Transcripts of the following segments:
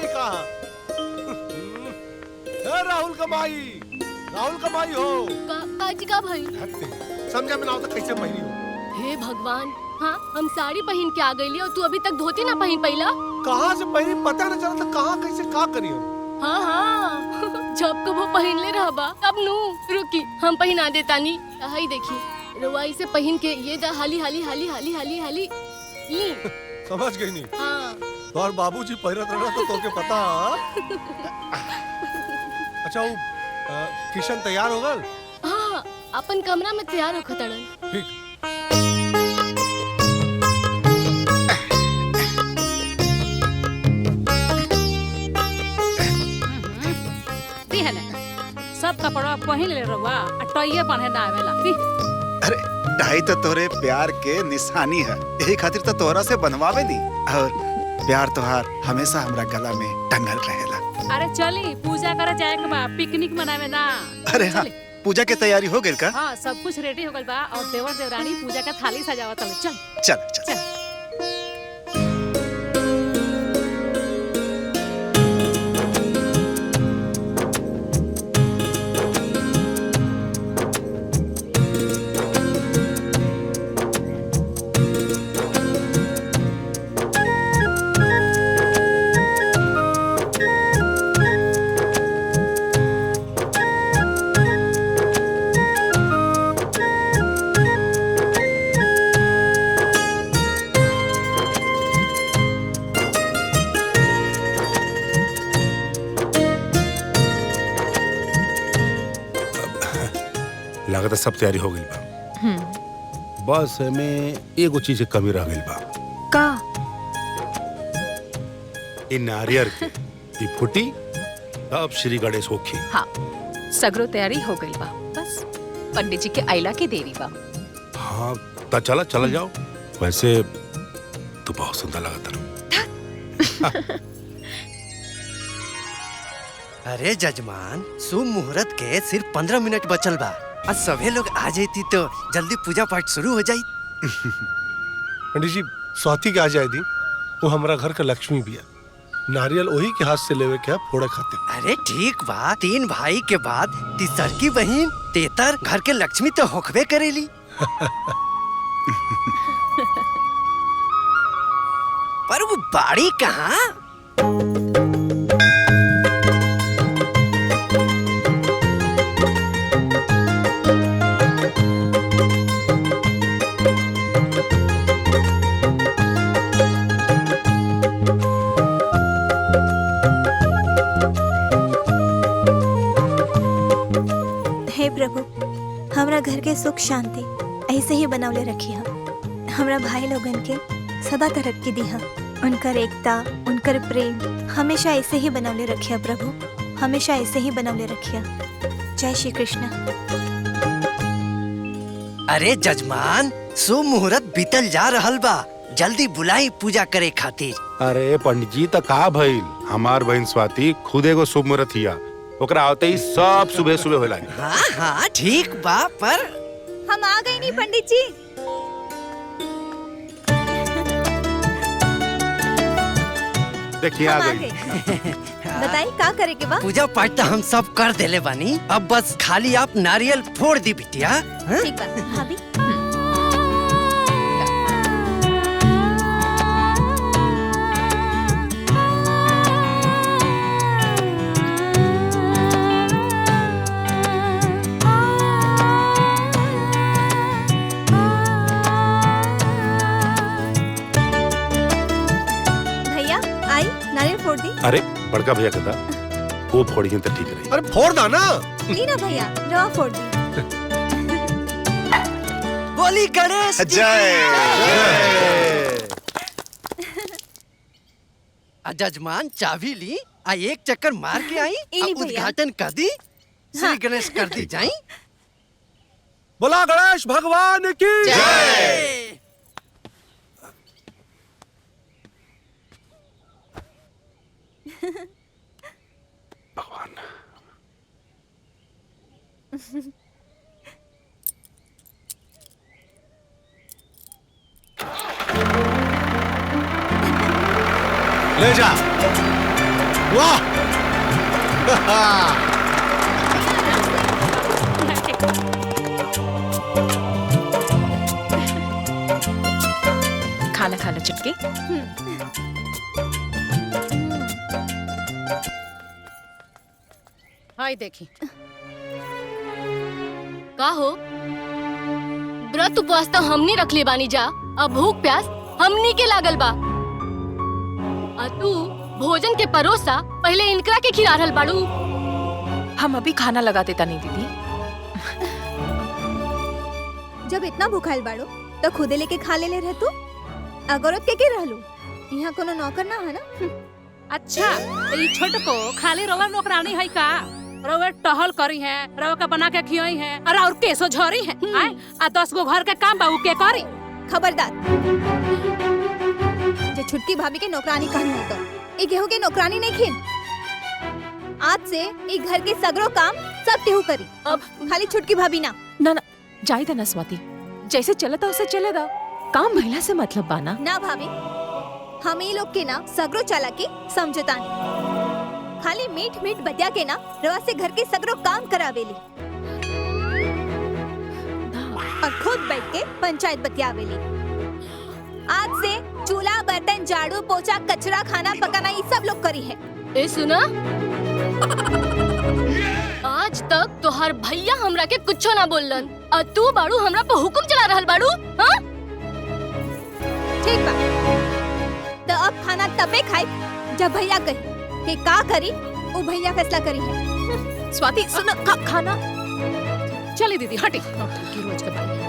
नहीं कहा। राहुल कमाई हो। काजी का भाई समझा में ना तो कैसे पहनी हो। हे भगवान, हाँ हम साड़ी पहन के आ गई और तू अभी तक धोती ना पहन पहिला। कहाँ से पहनी पता न चला था, कहाँ कैसे का करी हम। हाँ जब को वो पहन ले रहा बा अब नू रुकी हम पहना देता नी। हाई देखी रवाई से पहन के ये दा हाली हाली हाली हाली हाली हाली ये समझ गई नहीं। हाँ और बाबूजी पहिरत रहना तो तोके पता। अच्छा वो किशन तैयार हो गल? हाँ अपन कमरा में तैयार हो खतड़न। ठीक। सब कपड़ा पहन ले रहुआ टइये पहने ना आवेला। अरे टाई तो तोरे प्यार के निशानी है, यही खातिर तो तोहरा से बनवावे दी। और प्यार तोहार हमेशा हमरा गला में टंगल रहेला। अरे चली पूजा करे जाए के बा, पिकनिक मनावे ना। अरे हाँ, पूजा के तैयारी हो गई का? हाँ सब कुछ रेडी हो गइल बा और देवर देवरानी पूजा का थाली सजावत हवे। चल चल चल, चल। लागत सब तैयारी हो गई बा। बस में एगो चीज के कमी रह गई बा। का? इन नारियर के ई फुटी अब श्री गणेश होखी। हाँ सगरो तैयारी हो गई बा, बस पंडित जी के आइला के देरी बा। हाँ ता चला चला जाओ। वैसे तू बहुत सुंदर लगता है। अरे जजमान, शुभ मुहूर्त के सिर्फ 15 मिनट बचल बा। आज सभी लोग आ जाती तो जल्दी पूजा पाठ शुरू हो जाई। पंडित जी स्वाति के आ जाए दी, वो हमारा घर का लक्ष्मी भी है। नारियल वही के हाथ से लेवे के फोड़े खाते। अरे ठीक बा, 3 भाई के बाद तीसर की बहन तेतर घर के लक्ष्मी तो होखबे करेली। पर वो बाड़ी कहाँ? हे प्रभु, हमरा घर के सुख शांति ऐसे ही बनौले रखी है। हमरा भाई लोगन के सदा तरक्की दी है। उनकर एकता, उनकर प्रेम हमेशा ऐसे ही बनौले रखिया प्रभु, हमेशा ऐसे ही बनौले रखिया। जय श्री कृष्ण। अरे जजमान, शुभ मुहूर्त बीतल जा रहल बा, जल्दी बुलाई पूजा करे खातिर। अरे पंडित जी तो का भइल, हमार बहन स्वाति खुद एगो शुभ मुहूर्त हिया, ओकरा आते ही सब सुबह सुबह होला। हाँ हाँ ठीक बा, पर हम आ गए नहीं पंडित जी। देखिए आ गई। बताइए का करे के बा? पूजा पाठ तो हम सब कर देले बानी, अब बस खाली आप नारियल फोड़ दी बिटिया। ठीक बा भाभी। अरे बड़का भैया कहता वो फोड़ी तो ठीक रही। अरे फोड़ दा ना। नहीं ना भैया, रवा फोड़ दी। बोली गणेश जय। जजमान चाबी ली, आ एक चक्कर मार के आई, उद्घाटन कर दी, श्री गणेश कर दी जाई। बोला गणेश भगवान की जय। भगवान। ले जा। वाह खाना खाना चुटकी। हाय देखी का हो व्रत उपवास तो हमनी रख ले बानी जा, अब भूख प्यास हमनी के लागल बा। आ तू भोजन के परोसा पहले इनकरा के खिला रहल बाड़ू। हम अभी खाना लगा देता नहीं दीदी। जब इतना भूखाइल बाड़ो तो खुदे लेके खा ले रह तू। अगरत के रहलू, यहाँ कोनो नौकर ना है ना। अच्छा ये छोटको खाली रवा नौकरानी है का? रवा टहल करी है, रवा का बना के खियाई है, और केसो झरी है। आय आ 10 गो घर के काम बाबू के करी। खबरदार, जे छुटकी भाभी के नौकरानी कहनी है तो गेहूं के नौकरानी नहीं खिन। आज से ई घर के सगरो काम सब केहू करी, अब खाली छुटकी भाभी ना। ना ना जाई दा ना स्वाति, जैसे चले था उसे चले दा। काम महिला से मतलब बाना ना भाभी, हम ई लोग के ना सगरो चालाकी समझता नहीं। खाली मीठ मीठ बतिया के ना रवा से घर के सगरो काम करावेली और खुद बैठ के पंचायत बतियावेली। आज से चूल्हा बर्तन झाड़ू पोछा कचरा खाना पकाना ये सब लोग करी है। ए सुना, आज तक तोहर भैया हमरा के कुछो ना बोलन, और तू बाड़ू हमरा पे हुकुम चला रहल बाड़ू। हाँ ठीक बा, तो अब खाना तबे खाई जब भैया कही कि का करी, वो भैया फैसला करी है। स्वाति सुनो खाना। चली दीदी हटी की रोज के बात।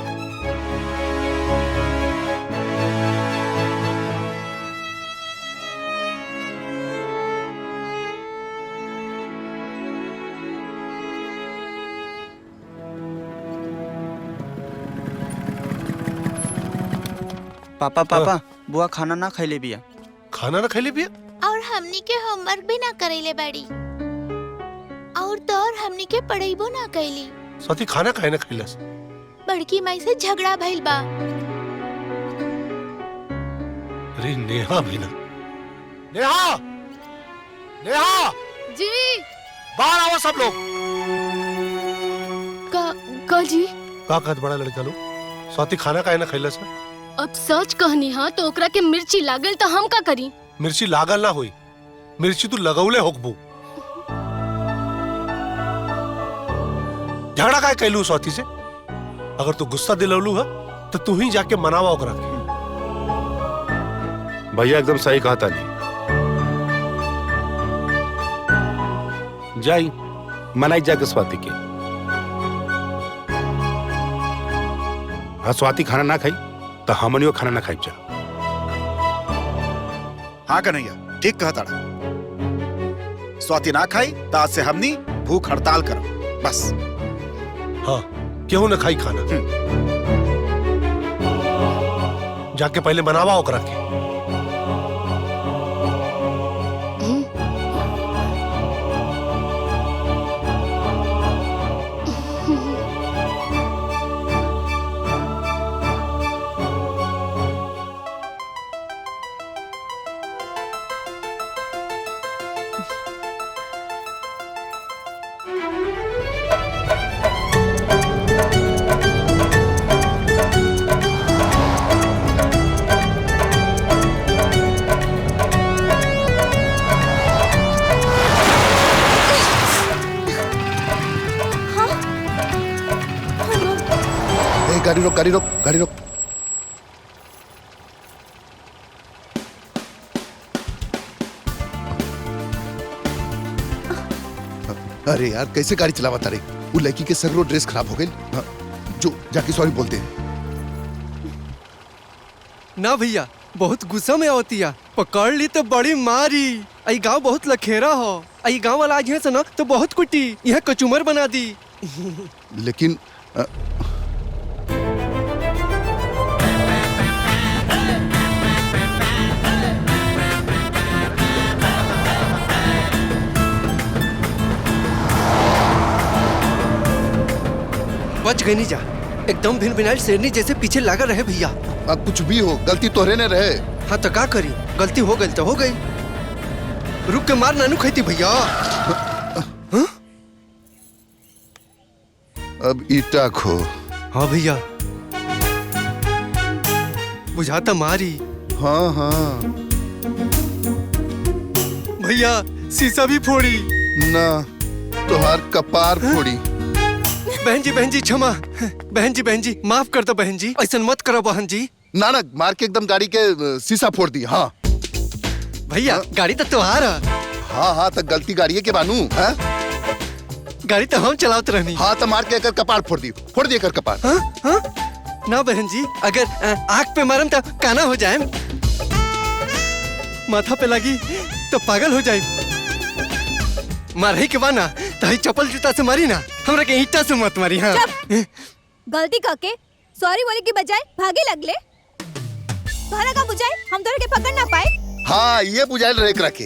पापा पापा बुआ खाना ना खैले बिया। खाना ना खैले बिया? और हमनी के होमवर्क भी ना करेले बाड़ी, और तो और हमनी के पढ़ाईबो ना कैली। स्वाति खाना काहे ना खैलस? बड़की माई से झगड़ा भइल बा। अरे नेहा भी ना। नेहा, नेहा जी बाहर आओ सब लोग। का जी? का कहत बड़ा लड़का लोग? स्वाति खाना काहे ना खैलस? अब सच कहनी हा तो ओकरा के मिर्ची लागल तो हम का करी? मिर्ची लागल ना हुई, मिर्ची तू लगौले होकबू। झगड़ा काय कैलू स्वाति से? अगर तू गुस्सा दिलौलू है तो तू ही जाके मनावा ओकरा के। भैया एकदम सही कहा था नहीं। जाई मनाई जाके स्वाति के। हाँ स्वाति खाना ना खाई तो हमनियो खाना ना खाई। जा हाँ कन्हैया ठीक कहा ताड़ा। स्वाति ना खाई तो आज से हमनी भूख हड़ताल करो बस। हाँ क्यों ना खाई खाना? जाके पहले मनावा ओकरा के। गाड़ी रोक, गाड़ी रोक, गाड़ी रोक। अरे यार कैसे गाड़ी चलावा तारे? वो लड़की के सगरो ड्रेस खराब हो गई। हाँ, जो जाके सॉरी बोलते हैं। ना भैया बहुत गुस्सा में होती है, पकड़ ली तो बड़ी मारी। आई गांव बहुत लखेरा हो, आई गांव वाला आज है ना तो बहुत कुटी, यह कचूमर बना दी। लेकिन बच गई नहीं जा, एकदम भिन भिनाइल शेरनी जैसे पीछे लगा रहे भैया। अब कुछ भी हो गलती तोहरे ने रहे। हाँ तो क्या करी, गलती हो गई तो हो गई। रुक के मार नानू खैती भैया। अब ईटा खो। हाँ भैया बुझाता मारी। हाँ हाँ भैया शीशा भी फोड़ी। ना तोहार कपार फोड़ी। बहन जी क्षमा। बहन जी माफ कर दो बहन जी, ऐसा मत करो बहन जी। नानक मार के एकदम गाड़ी के शीशा फोड़ दी। हाँ भैया गाड़ी तो तुम्हारा। हाँ हाँ तो गलती गाड़ी के बानू। हाँ गाड़ी तो हम चलावत रहनी। हाँ तो मार के एकर कपार फोड़ दी। फोड़ दी एकर कपार। हाँ हाँ ना बहन जी, अगर आँख पे मारम तो काना हो जाए, माथा पे लगी तो पागल हो जाए। मारही के बाना तो चप्पल जूता से मारी ना, हमरा के ईटा से मत मारी। हाँ गलती करके सॉरी बोले की बजाय भागे लगले। तोहरा का बुझाए हम तोहरा के पकड़ ना पाए। हाँ ये बुझाइल रहे एकरा के।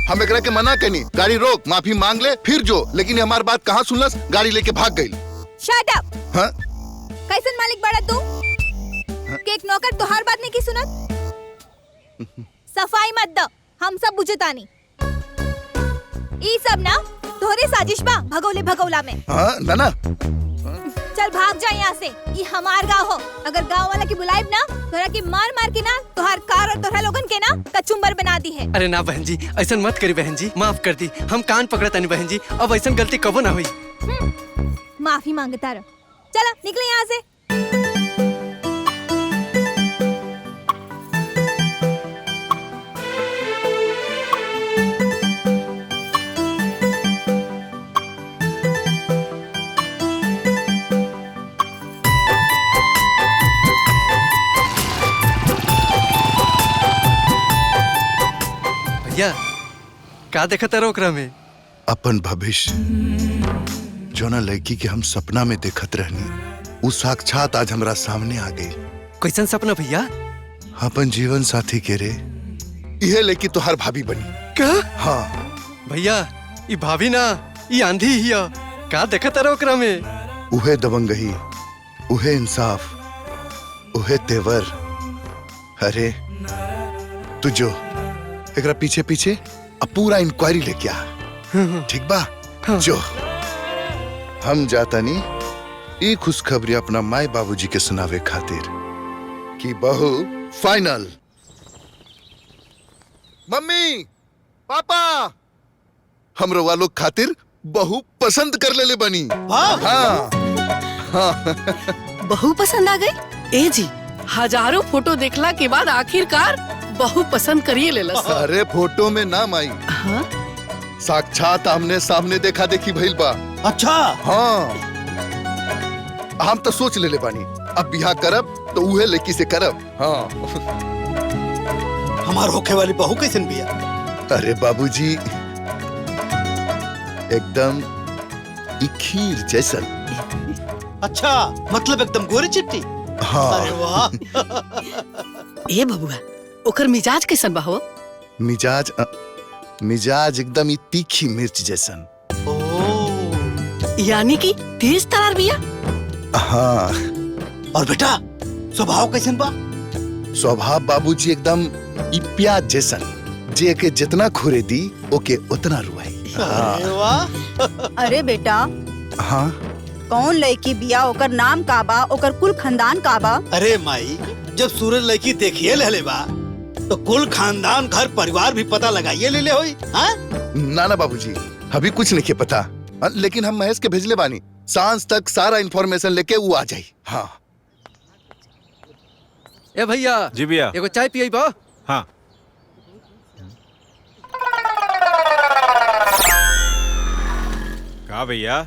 हम एकरा के मना कनी गाड़ी रोक, माफी मांग ले फिर जो, लेकिन हमारी बात कहाँ सुनलस, गाड़ी लेके भाग गई। Shut up. हाँ कैसन मालिक बड़ा तू कि एक नौकर तोहार बात नहीं की सुनत। सफाई मत दो, हम सब बुझतानी। ई सब ना तोहरे साजिश बा भगौले भगौला में। हाँ ना चल भाग जा यहाँ से, ये हमार गाँव हो। अगर गाँव वाला की बुलाइब ना तोहरा की मार मार के ना तोहार कार और तोहरा लोगन के ना कचुम्बर बना दी है। अरे ना बहन जी ऐसा मत करी बहन जी, माफ कर दी, हम कान पकड़ता नहीं बहन जी, अब ऐसा गलती कबो ना हुई। माफी मांगता रहो। चलो निकले यहाँ से। भैया का देखता रहो ओकरा में? अपन भविष्य जो ना लड़की के हम सपना में देखत रहनी, वो साक्षात आज हमरा सामने आ गई। कैसन सपना भैया? अपन जीवन साथी के रे यह लड़की तो हर भाभी बनी। का? हाँ भैया ये भाभी ना, ये आंधी ही है। का देखता रहो ओकरा में? उहे दबंगही, उहे इंसाफ, उहे तेवर। अरे तू जो एकरा पीछे पीछे अब पूरा इंक्वायरी लेके आ, ठीक बा? जो हम जाता नहीं ये खुशखबरी अपना माई बाबूजी के सुनावे खातिर कि बहू फाइनल। मम्मी पापा हमरो वालों खातिर बहू पसंद कर ले बनी। हाँ हाँ बहू पसंद आ गई? ए जी हजारों फोटो देखला के बाद आखिरकार बहू पसंद करिए लेलस। अरे फोटो में ना माई, हाँ? साक्षात आमने सामने देखा देखी भइल बा। अच्छा हाँ हम तो सोच ले बानी अब बिहा करब तो उहे लड़की से करब। हाँ हमार होखे वाली बहू कैसन बिया? अरे बाबूजी एकदम ई खीर जैसन। अच्छा मतलब एकदम गोरी चिट्टी। हाँ अरे वाह। ए बबुआ ओकर मिजाज कैसन बा हो? मिजाज एकदम ई तीखी मिर्च जैसन। यानी कि तेज तरार बिया? हाँ। और बेटा स्वभाव कैसन बा? स्वभाव बाबूजी एकदम ई प्याज जैसन, जे के जितना खुरे दी ओके उतना रुआई। अरे वाह। अरे बेटा हाँ कौन लड़की बिया, ओकर नाम का बा, ओकर कुल खानदान का बा? अरे माई जब सूरज लड़की देखिए ले बा तो कुल खानदान घर परिवार भी पता लगाइए ले होई। हाँ? ना ना बाबूजी अभी कुछ नहीं के पता, लेकिन हम महेश के भेजले बानी, सांझ तक सारा इन्फॉर्मेशन लेके वो आ जाई। हाँ ए भैया। जी भैया। एगो चाय पियई बा? हाँ का भैया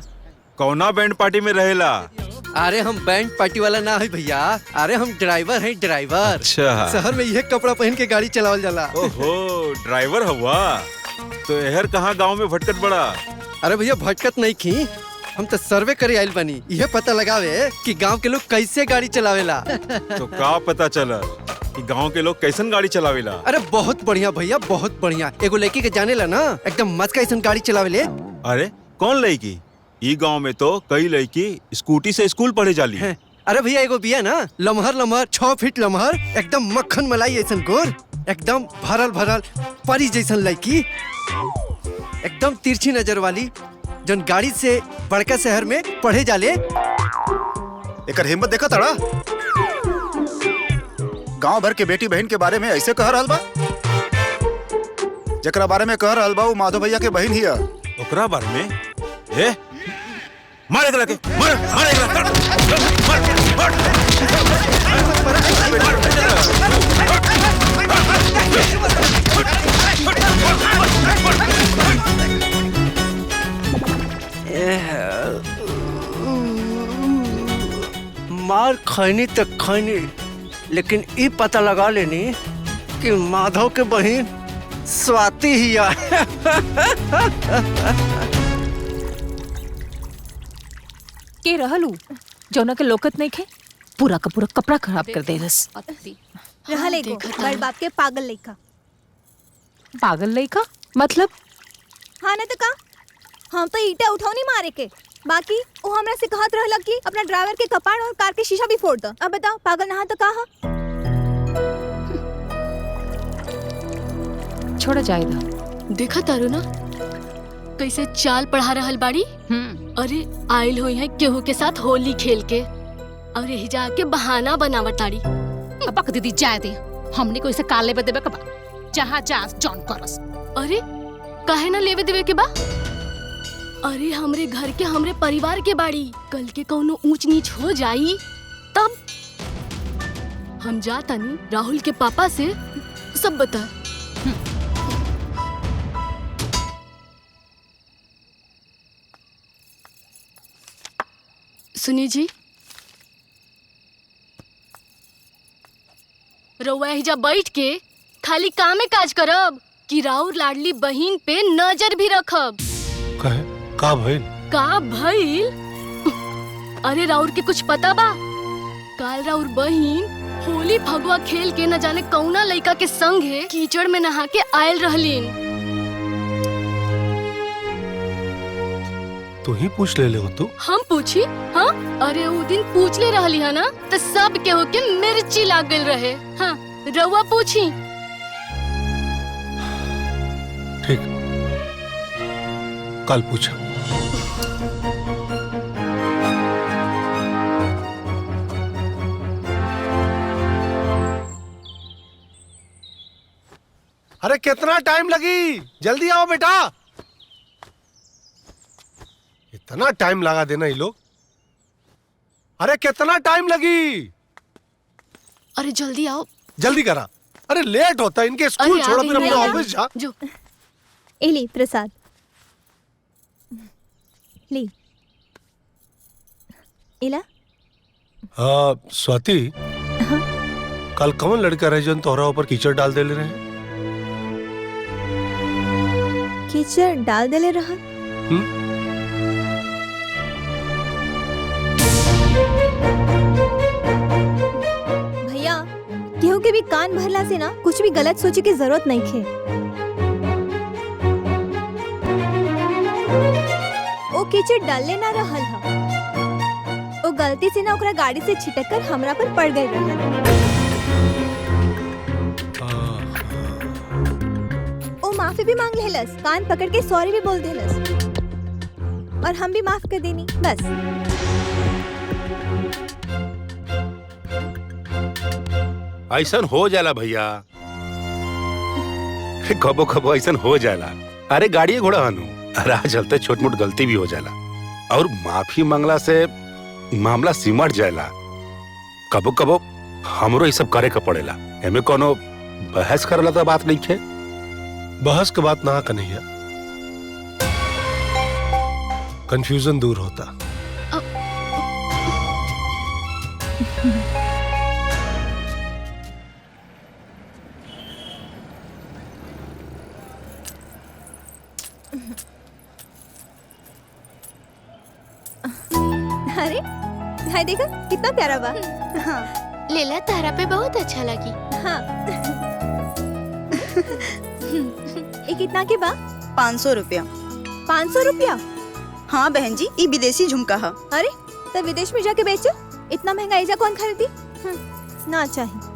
कौना बैंड पार्टी में रहेला? अरे हम बैंड पार्टी वाला ना है भैया, अरे हम ड्राइवर हैं ड्राइवर। अच्छा। शहर में यह कपड़ा पहन के गाड़ी चलावल जाला। ओहो ड्राइवर हुआ तो एहर कहाँ गांव में भटकत बड़ा? अरे भैया भटकत नहीं की, हम तो सर्वे करे आइल बनी, यह पता लगावे कि गांव के लोग कैसे गाड़ी चलावेला। तो का पता चला कि गांव के लोग कैसन गाड़ी चलावेला? अरे बहुत बढ़िया भैया बहुत बढ़िया। एगो लड़की के जाने ला ना एकदम मस्त कैसन गाड़ी चलावेले। अरे कौन लड़की? ई गांव में तो कई लड़की स्कूटी से स्कूल पढ़े जाली। अरे भैया एगो बिया ना लमहर लमहर 6 फीट लमहर एकदम मक्खन मलाई ऐसन गोर, एकदम भरल भरल परी जैसन लड़की, एकदम तिरछी नजर वाली, जन गाड़ी से बड़का शहर में पढ़े जाले। एकर हिम्मत देखा तड़ा, गांव भर के बेटी बहन के बारे में ऐसे कह रहल बा। जकरा बारे में कह रहल बा वो माधव भैया के बहन ही है। ओकरा बारे में ए मारे के मार मारे मार खैनी तक खैनी, लेकिन ई पता लगा लेनी कि माधव के बहन स्वाति ही है। के रहलू जौना के लोकत नहीं खे, पूरा का पूरा कपड़ा खराब कर देलस। रहल एगो बड़ बाप के पागल लइका। पागल लइका मतलब? हाँ ना तो का, हम तो ईटा उठाओ नहीं मारे के, बाकी वो हमरा से कहत रहला कि अपना ड्राइवर के कपाड़ और कार के शीशा भी फोड़ दो। अब बताओ पागल नहा तो कहा। छोड़ा जाएगा। देखा तारू ना कैसे चाल पढ़ा रहल बाड़ी। अरे आइल हुई है केहू के साथ होली खेल के, और यही जाके बहाना बनावताड़ी। अब दीदी जाए दे, हमने को इसे काल लेवे देवे के बा, जहाँ जा जॉन करस। अरे काहे ना लेवे देवे के बा? अरे हमरे घर के हमरे परिवार के बाड़ी, कल के कौनो ऊंच नीच हो जाई तब। हम जातानी राहुल के पापा से सब बता। सुनी जी, रउआ हिजा बैठ के खाली कामे काज करब कि राउर लाडली बहिन पे नजर भी रखब? कहे का भइल? का भइल? अरे राउर के कुछ पता बा? काल राउर बहिन होली फगवा खेल के न जाने कौना लइका के संगे कीचड़ में नहा के आयल रहलीन। तू ही पूछ ले हो तू? हम पूछी? हाँ, अरे वो दिन पूछ ले रहली है ना, तो सब के होके मिर्ची लाग गइल रहे। हाँ, रउआ पूछी। ठीक, कल पूछा। अरे कितना टाइम लगी? जल्दी आओ बेटा। इतना टाइम लगा देना ये लोग। अरे कितना टाइम लगी? अरे जल्दी आओ। जल्दी करा। अरे लेट होता है, इनके स्कूल छोड़ो फिर अपने ऑफिस जा। जो एली प्रसाद ली इला। हाँ स्वाति, कल कौन लड़का रहे जो तोहरा ऊपर कीचड़ डाल दे ले रहे? कीचड़ डाल देले रहा? भैया केहू के भी कान भरला से ना कुछ भी गलत सोचे की जरूरत नहीं खे। ओ कीचड़ डालले ना रहल हा, ओ गलती से ना ओकरा गाड़ी से छिटक कर हमरा पर पड़ गई रहल। ओ माफी भी मांग लेलस, कान पकड़ के सॉरी भी बोल देलस, और हम भी माफ कर देनी बस। ऐसा हो जाला भैया, कबो कबो ऐसा हो जाला। अरे गाड़ी घोड़ा हनु, राह चलते छोट मोट गलती भी हो जाला, और माफी मांगला से मामला सिमट जाला। कबो कबो हमरो ये सब करे का पड़ेला, एमे कोनो बहस करला तो बात नहीं है। बहस के बात ना कन्हैया, कंफ्यूजन दूर होता। अरे भाई देखो कितना प्यारा बा। हाँ लेला तारा पे बहुत अच्छा लगी। हाँ ये कितना के बा? 500 रुपया। 500 रुपया? हाँ बहन जी, ये विदेशी झुमका है। अरे तो विदेश में जाके बेचो, इतना महंगा ऐजा कौन खरीदी? ना चाहिए।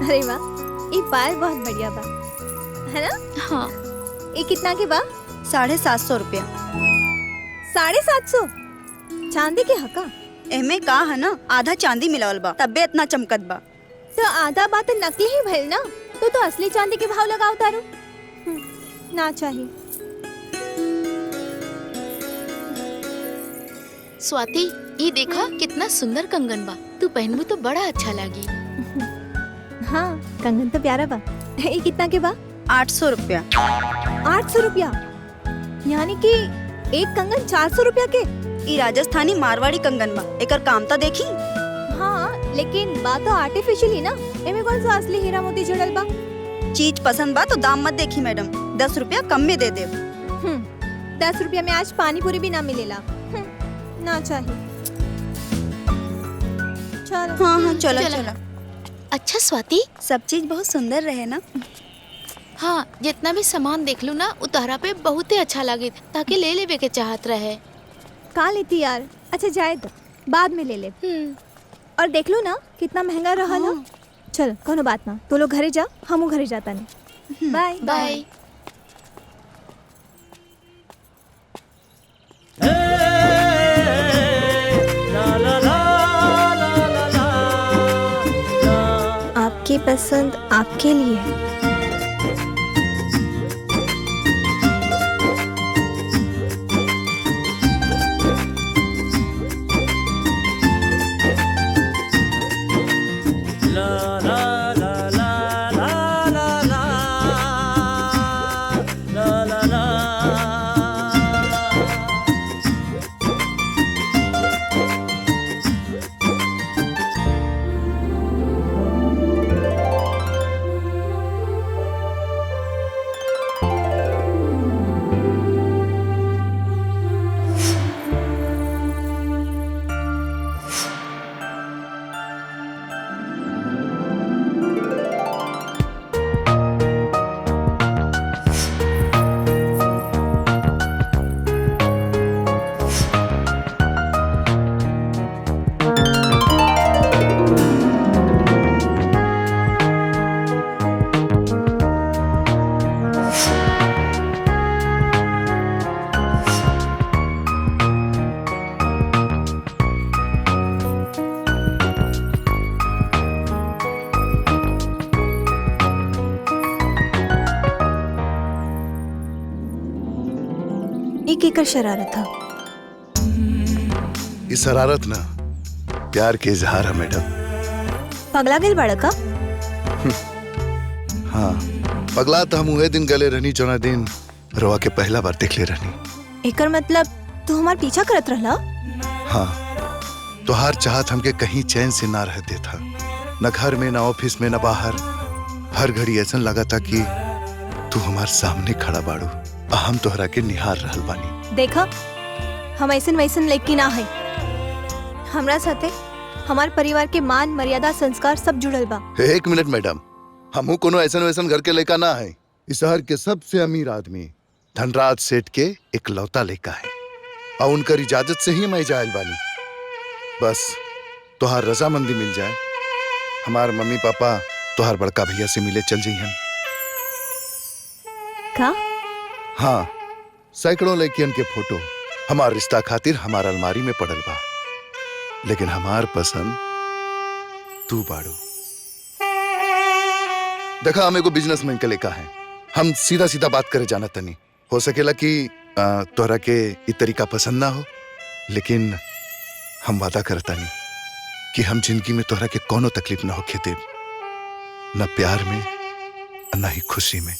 अरे वाह, ये पायल बहुत बढ़िया बा, है ना? हाँ। ये कितना के बा? 750 रुपया। 750? चांदी के हका? एमे का है ना, आधा चांदी मिलावल बा, तब्बे इतना चमकत बा। तो आधा बात नकली ही भइल ना, तो असली चांदी के भाव लगाओ तारू। ना चाहिए। स्वाति, ये देखा कितना सुंदर कंगन बा, तू पहनबू तो बड़ा अच्छा लगी। हाँ, कंगन तो प्यारा बा। ये कितना के बा? 800 रुपया। 800 रुपया? यानी कि एक कंगन 400 रुपया के? ई राजस्थानी मारवाड़ी कंगन बा, एकर काम तो देखी। हाँ, लेकिन बात तो आर्टिफिशियल ही ना, एमे कौन सा असली हीरा मोती जुड़ल बा? चीज पसंद बा तो दाम मत देखी मैडम, 10 रुपया कम में दे दे। 10 रुपया में आज पानी पूरी भी ना मिलेला। ना चाहिए। चल। हाँ, चलो चलो। अच्छा स्वाति, सब चीज बहुत सुंदर रहे ना। हाँ, जितना भी सामान देख लू ना, उतारा पे बहुत ही अच्छा लगे, ताकि ले लेवे के चाहत रहे। का लेती यार? अच्छा जाए तो बाद में ले ले। और देख लो ना कितना महंगा रहा ना। चल, कोनो बात ना, तो लोग घरे जा, हमू घरे जाता नहीं। Bye bye. आपकी पसंद आपके लिए है। केकर शरारत था? ये शरारत ना प्यार के इजहार है मैडम। पगला गेल बड़ा का? हाँ, पगला तो हम उहे दिन गले रहनी जोना दिन रोआ के पहला बार देख ले रहनी। एकर मतलब तू हमार पीछा करत रहला? हाँ, तो हर चाहत हमके कहीं चैन से ना रह देता, न घर में, न ऑफिस में, न बाहर। हर घड़ी ऐसा लगा था कि तू हमार सामने खड़ा बाड़ू, हम तोहरा के निहार रहल बानी। देखा, हम ऐसन वैसन लड़की ना है। हमरा साथे हमार परिवार के मान मर्यादा संस्कार सब जुड़ल बा। एक मिनट मैडम, हमहू कोनो ऐसन वैसन घर के लड़का ना है। इस शहर के सबसे अमीर आदमी धनराज सेठ के इकलौता लड़का है, और उनकर इजाजत से ही मैं जायल बानी। बस तोहार रजामंदी मिल जाए, हमार मम्मी पापा तोहार बड़का भैया से मिले चल जाइए। का? हाँ, सैकड़ों लड़कियन के फोटो हमार रिश्ता खातिर हमार अलमारी में पड़ल बा, लेकिन हमार पसंद तू बाड़ू। देखा, हम एगो बिजनेसमैन के लेका है, हम सीधा सीधा बात करे जाना तनी। हो सकेला कि तोहरा के इ तरीका पसंद ना हो, लेकिन हम वादा करता नहीं कि हम जिंदगी में तोहरा के कोनो तकलीफ ना होके देब, न प्यार में न ही खुशी में।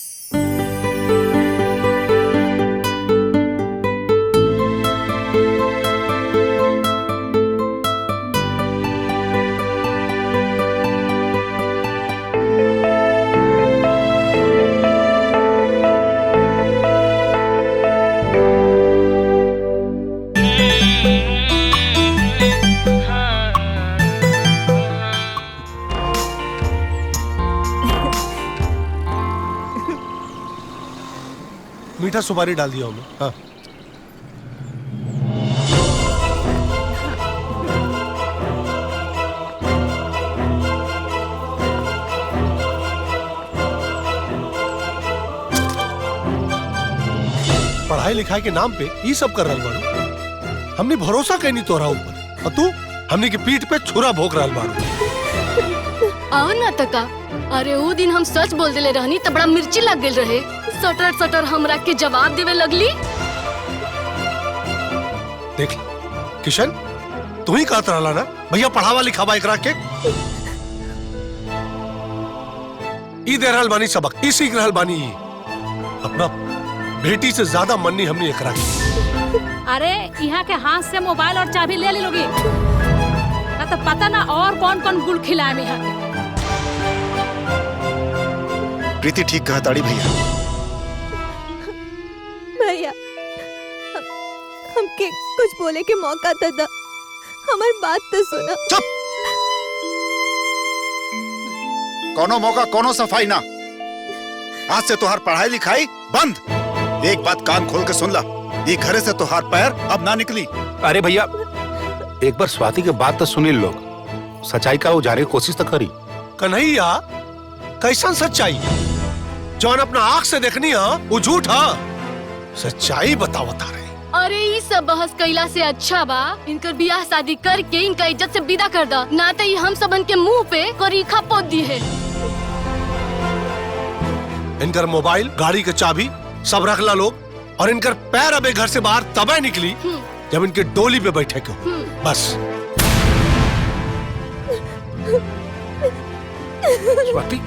मीठा सुपारी डाल दिया हमने। हाँ, पढ़ाई लिखाई के नाम पे ये सब कर रहल बाड़ू। हमने भरोसा कैनी तोरा ऊपर और तू हमने की पीठ पे छुरा भोंक रहल बाड़ू। आओ ना तका, अरे वो दिन हम सच बोल देले रहनी तो बड़ा मिर्ची लग गई रहे। सटर सटर हमरा के जवाब देवे लगली। देख किशन, तू ही कहत रहला ना भैया पढ़ावा लिखावा एकरा के। ई दे रहल बानी सबक, ई सीख रहल बानी। अपना बेटी से ज्यादा मन्नी हमने एकरा की। अरे यहाँ के हाथ से मोबाइल और चाबी ले लोगी ना तो पता ना और कौन कौन गुल खिलाए यहाँ के। प्रीति ठीक कहा ताड़ी भैया। भैया हमके कुछ बोले के मौका तो दा, हमारी बात तो सुना। चुप। कोनो मौका कोनो सफाई ना। आज से तुहार पढ़ाई लिखाई बंद। एक बात कान खोल के सुन ला, ये घरे से तुहार पैर अब ना निकली। अरे भैया एक बार स्वाति के बात तो सुनी लोग, सच्चाई का उजारे की कोशिश तो करी। कन्हैया कैसन सच्चाई जौन अपना आंख से देखनी है वो झूठ है। सच्चाई बता रहे। अरे ये सब बहस कैला से अच्छा बा इनकर बियाह शादी करके इनका इज्जत से विदा कर दा, ना तो ये हम सबन के मुंह पे करीखा पोत दी है। इनकर मोबाइल, गाड़ी के चाबी सब रख ला लोग, और इनकर पैर अबे घर से बाहर तबे निकली जब इनके डोली पे बैठे क्यों। बस स्वाति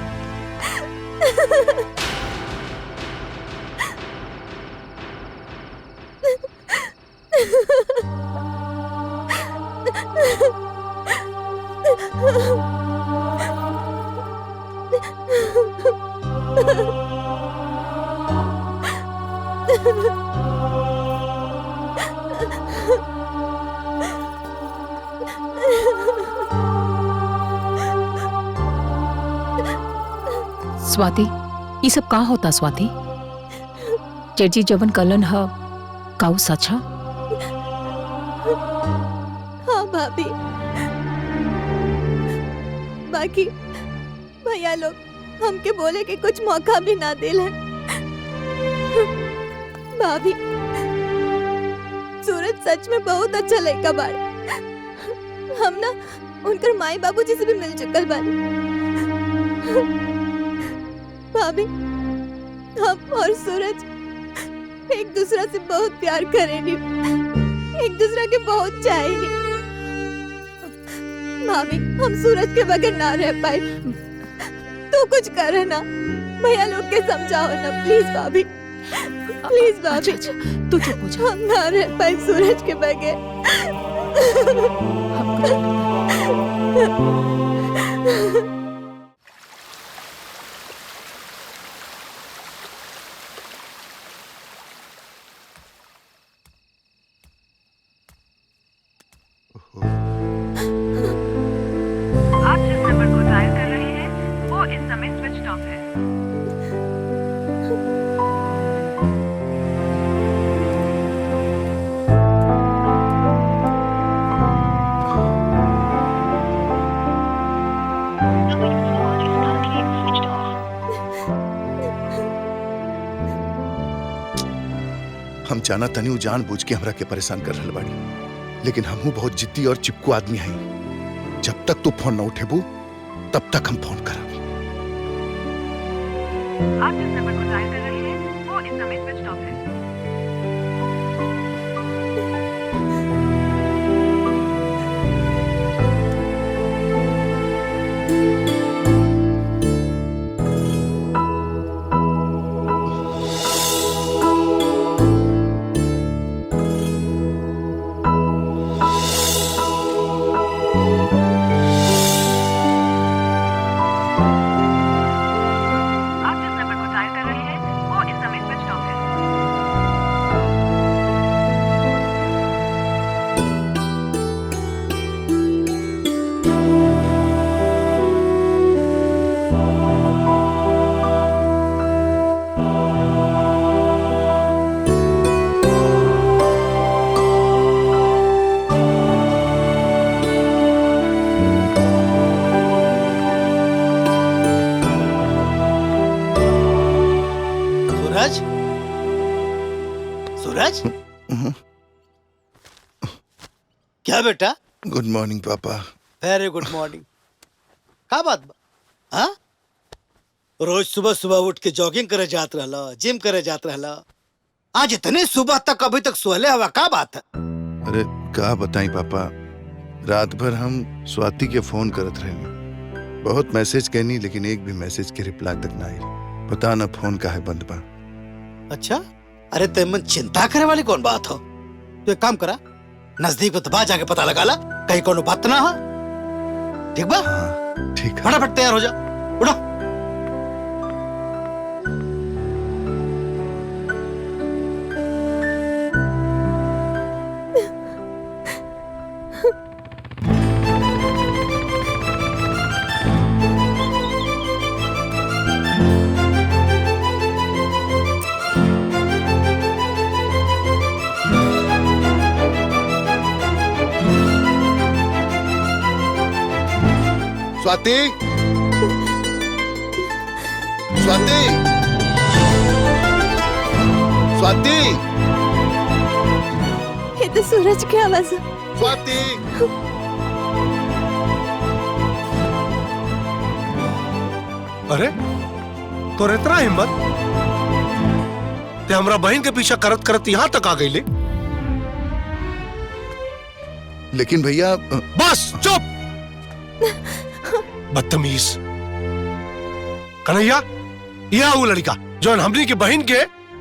स्वाति ये सब का होता स्वाति? जेजी जवन कलन ह काऊ सच ह? हाँ भाभी, बाकी भैया लोग हमके बोले के कुछ मौका भी ना दिल है। भाभी सूरज सच में बहुत अच्छा लड़का बाड़। हम ना उनकर माई बाबूजी से भी मिल चुकल बानी। भाभी हम और सूरज एक दूसरा से बहुत प्यार करेनी, एक दूसरा के बहुत चाहेनी। भाभी हम सूरज के बगैर ना रह पाए। तू कुछ कर ना, भैया लोग के समझाओ ना प्लीज भाभी, प्लीज भाभी। तू चुप हो जा। हम ना रह पाए सूरज के बगैर। आप जिस नंबर को डायल कर रहे हैं वो इस समय स्विच ऑफ है। हम जाना तनी जान बूझ के हमरा के परेशान कर रहल बाड़ी, लेकिन हमहू बहुत जिद्दी और चिपकू आदमी हई। जब तक तू फोन न उठेबू तब तक हम फोन करब। आप जिस नंबर को डायल कर रहे हैं वो इस समय स्विच ऑफ है। सूरज क्या बेटा? गुड मॉर्निंग पापा। Very good morning. क्या बात हाँ? रोज सुबह सुबह उठ के जॉगिंग करे जात रहला, जिम करे जात रहला, आज इतने सुबह तक अभी तक सोहले हवा, का बात है? अरे का बताई पापा, रात भर हम स्वाति के फोन करत रहे, बहुत मैसेज कहनी लेकिन एक भी मैसेज के रिप्लाई तक ना आई। पता ना फोन का है बंद बा। अच्छा, अरे तेमन चिंता करे वाली कौन बात हो? तो एक काम करा, नजदीक में दबा जाके पता लगा ला, कहीं कोनो बात ना हो। ठीक बा? ठीक है। फटाफट तैयार हो जा, उठो। स्वाति, स्वाति, स्वाति, ये तो सूरज की आवाज है। स्वाति, अरे तो इतना हिम्मत ते हमरा बहन के पीछा करत करत यहाँ तक आ गई ले। लेकिन भैया बस चुप, बदतमीज। कन्हैया, यह वो लड़का जो हमनी की बहन के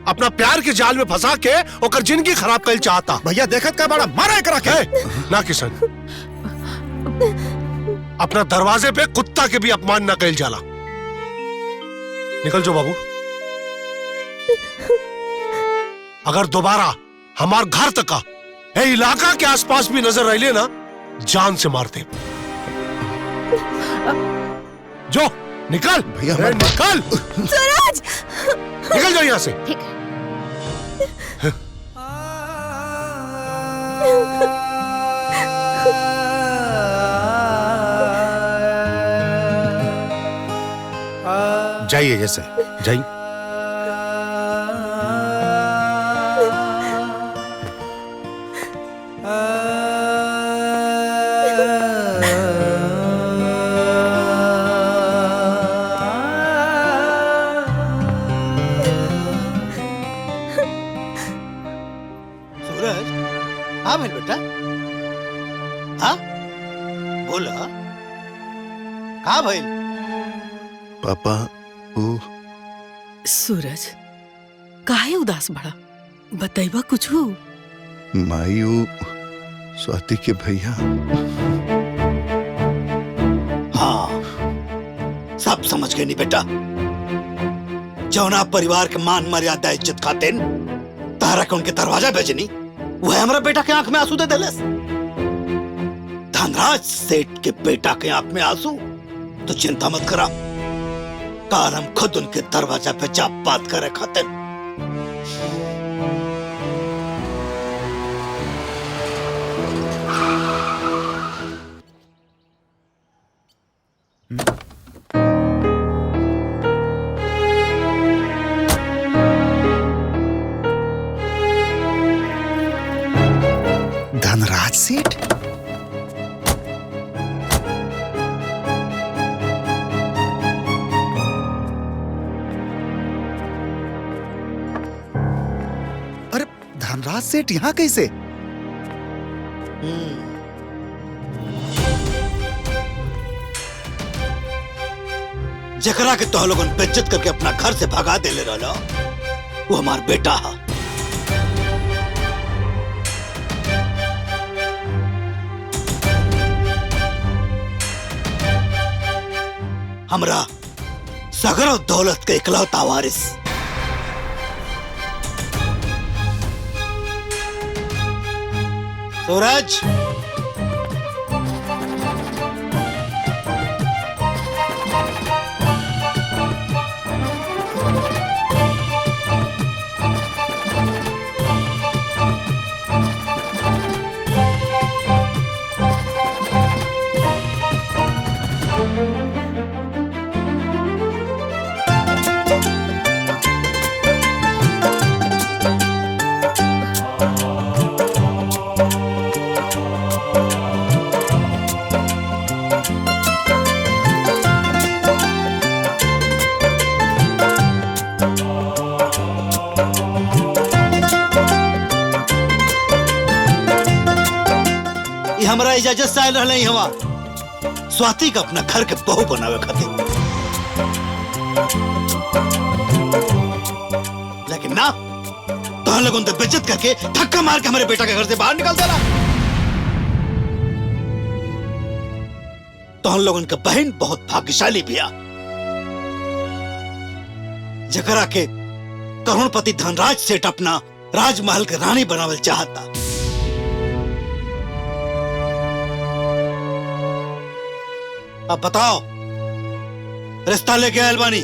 अपना प्यार के जाल में फंसा के ओकर जिंदगी खराब कर चाहता। भैया देखत का बड़ा मारा करा के ना किशन, अपना दरवाजे पे कुत्ता के भी अपमान ना कल जाला। निकल जो बाबू, अगर दोबारा हमार घर तक का इलाका के आसपास भी नजर रह ना, जान से मारते। जो निकल भैया, निकल सूरज, निकल जाओ यहाँ से। ठीक जाइए जैसे जाइए। सूरज, हाँ भाई बेटा, हाँ बोला, हाँ भाई। पापा वो सूरज, काहे उदास बड़ा? बताइबा कुछ हो? माई वो स्वाति के भैया। हाँ, सब समझ गए नहीं बेटा। जौना परिवार के मान मर्यादा इज्जत खाते तारा के उनके दरवाजा भेजनी, वह हमारा बेटा के आंख में आंसू दे देलस। धनराज सेठ के बेटा के आंख में आंसू, तो चिंता मत करा, काल हम खुद उनके दरवाजा पे जा बात करे खातिर। धनराज सेठ? अरे धनराज सेठ यहाँ कैसे? जकरा के तो लोगन बेइज्जत करके अपना घर से भगा दे ले रहा, वो हमार बेटा है। हमरा सगरो दौलत के इकलौता वारिस। सूरज, हमारा इजाजत से आयल रहले हवा स्वाति का अपना घर के बहू बनावे खातिर, लेकिन ना तो लोगों ने बेइज्जत करके धक्का मार के हमारे बेटा के घर से बाहर निकाल देला। तो हम लोगों का बहन बहुत भाग्यशाली भी आ, जकरा के करोड़पति धनराज सेठ अपना राजमहल के रानी बनावल चाहता। अब बताओ, रिश्ता लेके आयल बानी,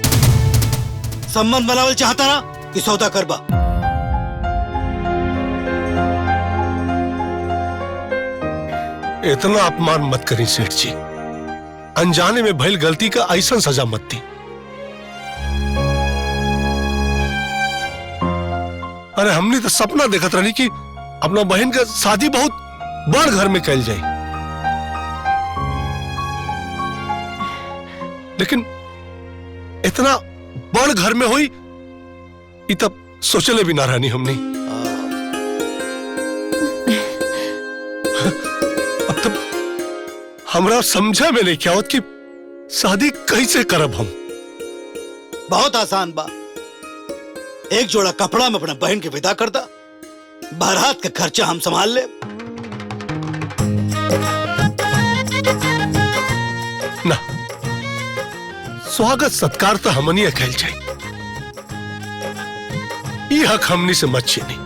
संबंध बनावल चाहता ना कि सौदा करबा? इतना अपमान मत करी सेठ जी, अनजाने में भइल गलती का ऐसा सजा मत दी। अरे हमने तो सपना देखत रहनी कि अपना बहन का शादी बहुत बड़ घर में कैल जाए, लेकिन इतना बड़ घर में हुई ये तब सोचले भी ना रहनी हमने। अब तब हमरा समझा में नहीं क्या होत कि शादी कैसे करब हम। बहुत आसान बा, एक जोड़ा कपड़ा में अपना बहन के विदा कर दा, बारात का खर्चा हम संभाल ले। ना, स्वागत सत्कार तो हमनी खेल जाए, ये हक हमनी से मत छीनी।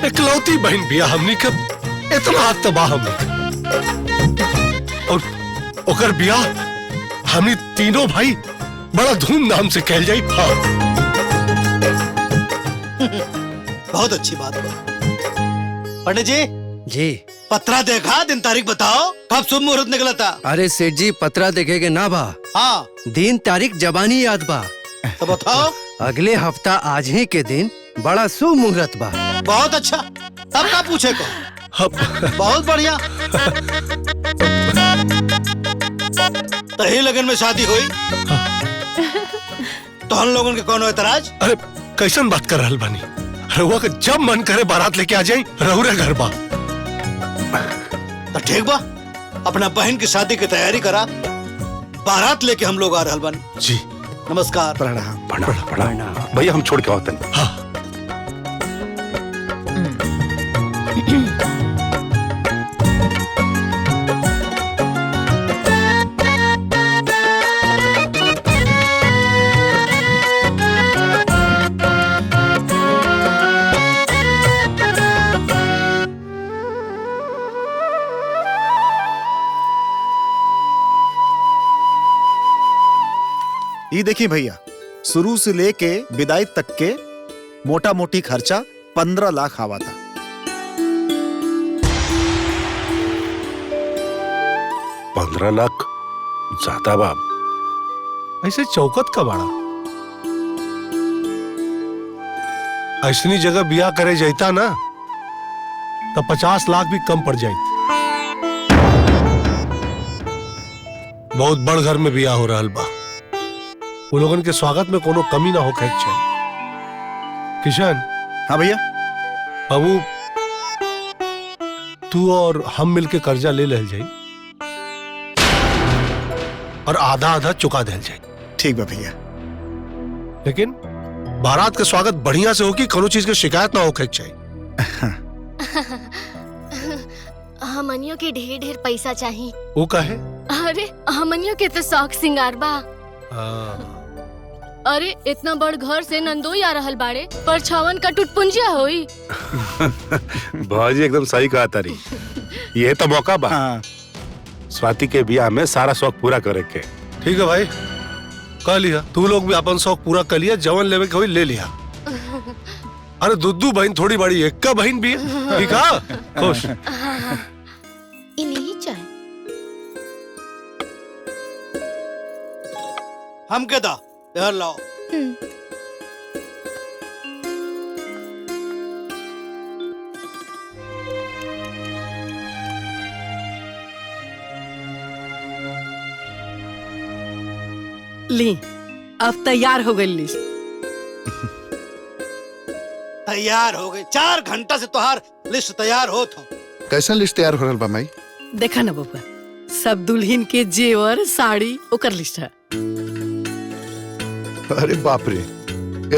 इकलौती बहन बिया हमनी का, इतना हाथ तबाह हमनी का, और ओकर बियाह हमनी तीनों भाई बड़ा धूमधाम से कहल जाई। हाँ। बहुत अच्छी बात है। पंडित जी पत्रा देखा, दिन तारीख बताओ, कब शुभ मुहूर्त निकला था? अरे सेठ जी पत्रा देखेगे ना बा, हाँ दिन तारीख जबानी याद बा। तो बताओ। अगले हफ्ता आज ही के दिन बड़ा शुभ मुहूर्त बा। बहुत अच्छा, तब का पूछे को? बहुत बढ़िया। तो ही लगन में शादी हुई? तो हम लोगों के कौन एतराज? अरे कैसन बात कर रहल बानी, रहुआ के जब मन करे बारात लेके आ जाई, रहू रे घर बा। तो ठीक बा, अपना बहन की शादी की तैयारी करा, बारात लेके हम लोग आ रहल बानी। जी नमस्कार। प्रणाम प्रणाम भैया, हम छोड़ के आवतन। हाँ। ये देखिए भैया, शुरू से लेके विदाई तक के मोटा मोटी खर्चा 15 लाख आवा था। 15 लाख ज्यादा बाप। ऐसे चौकत का बाड़ा, ऐसनी जगह बियाह करे जाता ना तो 50 लाख भी कम पड़ जाए। बहुत बड़ घर में बियाह हो रहा बा, वो लोगन के स्वागत में कोनो कमी ना होके चाहिए। किशन। हाँ भैया। बाबू, तू और हम मिलके कर्जा ले लेल जाई और आधा आधा चुका देल जाई। ठीक बा भैया। लेकिन बारात का स्वागत बढ़िया से हो कि कोनो चीज की शिकायत ना होके चाहिए। हमनियों के ढेर ढेर पैसा चाहिए। वो काहे? अरे हमनियों के तो शौक सिंगार बा। अरे इतना बड़ घर से नंदोई आ रहल बाड़े, पर छावन का टुटपुंजिया होई। भाजी एकदम सही कहा तारी, ये तो मौका बा। स्वाति के बियाह में सारा शौक पूरा करे के। ठीक है भाई, कर लिया। तू लोग भी अपन शौक पूरा कर लिया, जवन लेवे के होई ले लिया। अरे दुद्दू बहन थोड़ी बड़ी, एक का बहन भी है। ठीक है, खुश। इन्हीं चाय हम के दा इधर लाओ। ली, अब तैयार हो गई लिस्ट। तैयार हो गई। 4 घंटा से तोहार लिस्ट तैयार हो तो। कैसा लिस्ट तैयार हो रहा बा माई? देखा ना बबुआ, सब दुल्हन के जेवर साड़ी ओकर लिस्ट है। अरे बाप रे,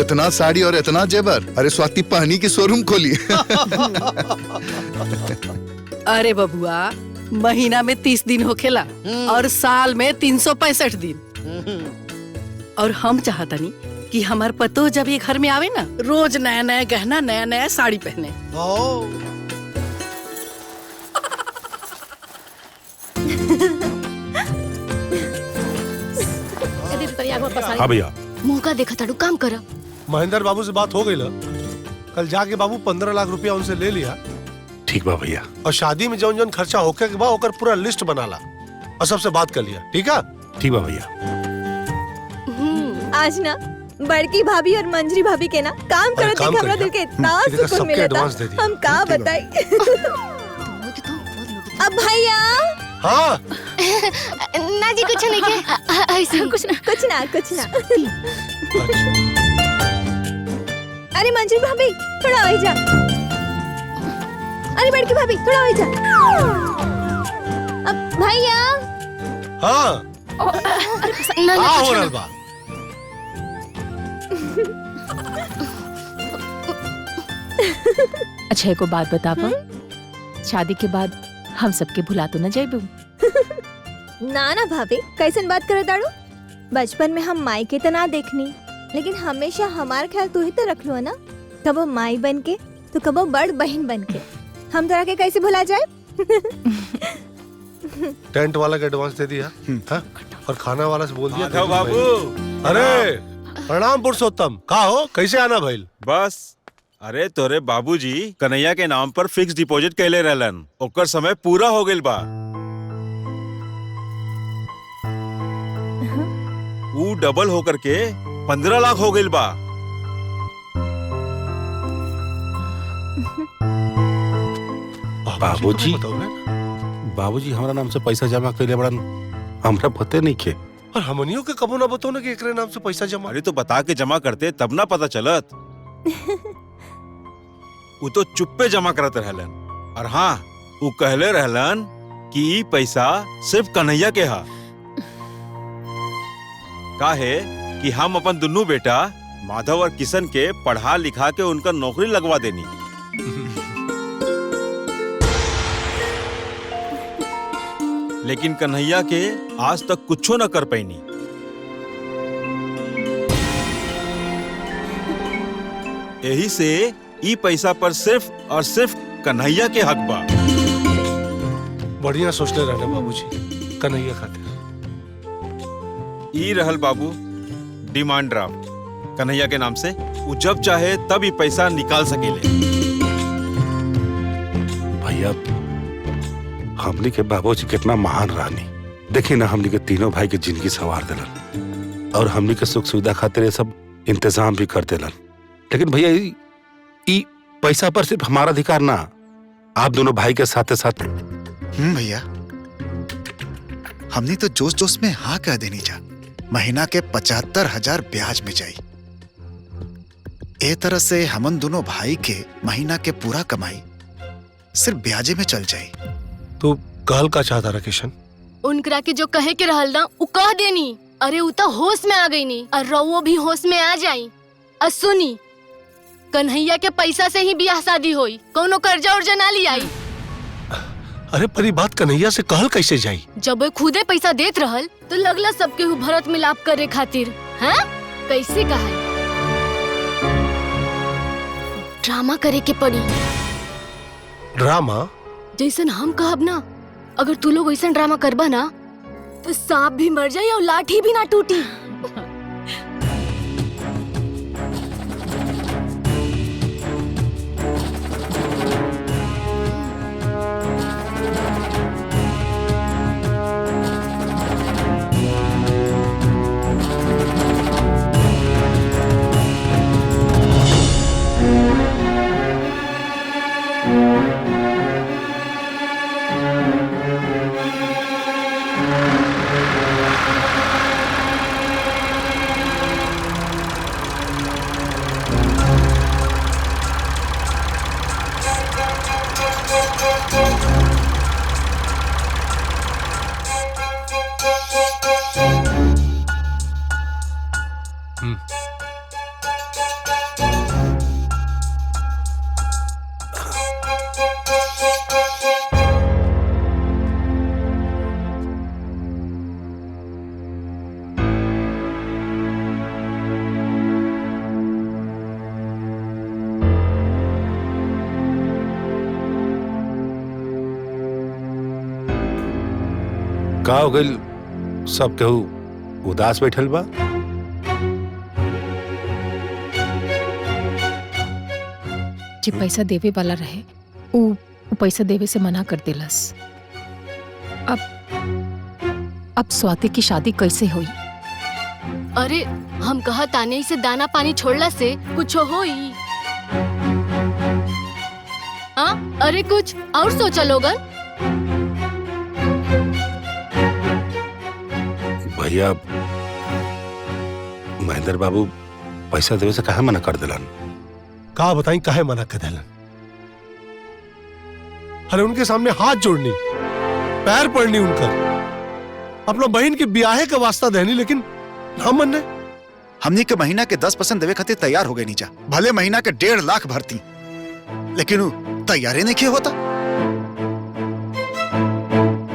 इतना साड़ी और इतना जेवर। अरे स्वाति पहनी की शोरूम खोली। अरे बबुआ, महीना में 30 दिन होखेला और साल में 365 दिन। और हम चाहता नहीं कि हमार पतो जब ये घर में आवे ना, रोज नया नया गहना, नया नया साड़ी पहने। हाँ भैया। मुंह का देखा ताड़ू, काम करा। महेंद्र बाबू से बात हो गई ना? कल जाके बाबू 15 लाख रुपया उनसे ले लिया। ठीक बा भैया। और शादी में जौन जौन खर्चा होके के बा ओकर पूरा लिस्ट बना ला और सबसे बात कर लिया। ठीक है? ठीक बा भैया। आज ना बड़की भाभी और मंजरी भाभी के ना काम करत देख हमरा दिल के इतना सुकून मिलता। हम का बताई। अब भैया। हाँ। ना जी कुछ नहीं के। ऐसे कुछ ना। अरे मंजरी भाभी थोड़ा आगे जा। अरे बड़की भाभी थोड़ा आगे जा। अब भैया। हाँ। ना हो रहा बा। अच्छा एको बात बतावा, शादी के बाद हम सबके भुला तो न जाइबू? ना भाभी, कैसन बात करत दाड़ू? बचपन में हम माई के तना देखनी, लेकिन हमेशा हमार ख्याल तू ही तो रख लो ना। कबो माई बन के तो कबो बड़ बहन बन के। हम तोरा के कैसे भुला जाए? टेंट वाला का एडवांस दे दिया हाँ? और खाना वाला से बोल दिया माधव बाबू। अरे प्रणाम पुरुषोत्तम, का हो, कैसे आना भइल? बस अरे तोरे बाबूजी कन्हैया के नाम पर फिक्स डिपॉजिट कैले रहलन, ओकर समय पूरा हो गइल बा। वो डबल होकर के 15 लाख हो गइल बा। बाबूजी हमारा नाम से पैसा जमा कैले बड़न, हमरा पते नहीं के। और हमनियों के कबो ना बताओ ना कि एकरे नाम से पैसा जमा। अरे तो बता के जमा करते तब ना पता चलत। वो तो चुप्पे जमा करत रहलन। और हाँ, वो कहले रहलन कि ई पैसा सिर्फ कन्हैया के हा। काहे कि हम अपन दुन्नू बेटा माधव और किशन के पढ़ा लिखा के उनका नौकरी लगवा देनी। लेकिन कन्हैया के आज तक कुछो न कर पैनी। यही से ई पैसा पर सिर्फ और सिर्फ कन्हैया के हक बा। बढ़िया सोचले रहने बाबूजी, कन्हैया खातिर। ई रहल बाबू डिमांड ड्राफ्ट कन्हैया के नाम से। वो जब चाहे तब ई पैसा निकाल सकेले। भैया हमनी के बाबूजी कितना महान रानी, देखी ना हमनी के तीनों भाई के जिंदगी संवार देलन और हमनी के सुख सुविधा खातिर सब इंतजाम भी कर देलन। लेकिन भैया ई पैसा पर सिर्फ हमारा अधिकार ना, आप दोनों भाई के साथ साथ। भैया हमने तो जोश जोश में हाँ कह देनी जा। महीना के 75,000 ब्याज में जाई। ए तरह से हमन दोनों भाई के महीना के पूरा कमाई सिर्फ ब्याजे में चल जाई। तू कहल का चाहता रहा किशन? उनकरा के जो कहे के रहल ना उ कह देनी। अरे उ तो होश में आ गई नी और रउओ भी होश में आ जाई। और सुनी, कन्हैया के पैसा से ही ब्याह शादी होई, कोनो कर्जा उर्जा ना ली आई। अरे पर बात कन्हैया से कहल कैसे जाई? जब वो खुदे पैसा देत रहल तो लगला सबके हु भरत मिलाप करे खातिर। हाँ? कैसे कहा? ड्रामा करे के पड़ी। ड्रामा? जैसन हम कहब ना, अगर तू लोग ऐसा ड्रामा करबा ना तो सांप भी मर जाए और लाठी भी ना टूटी। का हो गइल? सब केहू उदास बैठल बा। जे पैसा देवे वाला रहे वो पैसा देवे से मना कर देलस। अब स्वाति की शादी कैसे हुई? अरे हम कहा ताने से दाना पानी छोड़ला से कुछ होई। हाँ अरे कुछ और सोचा लोगन। भैया महेंद्र बाबू पैसा देवे से काहे मना कर दिलन? का बताई काहे मना कर दिलन? अरे उनके सामने हाथ जोड़नी, पैर पड़नी उनकर, अपना बहन के ब्याहे का वास्ता देनी, लेकिन ना मन। हमनी के महीना के 10% देवे खातिर तैयार हो गए नीचा। भले महीना के 1.5 लाख भरती, लेकिन वो तैयारी नहीं किया होता।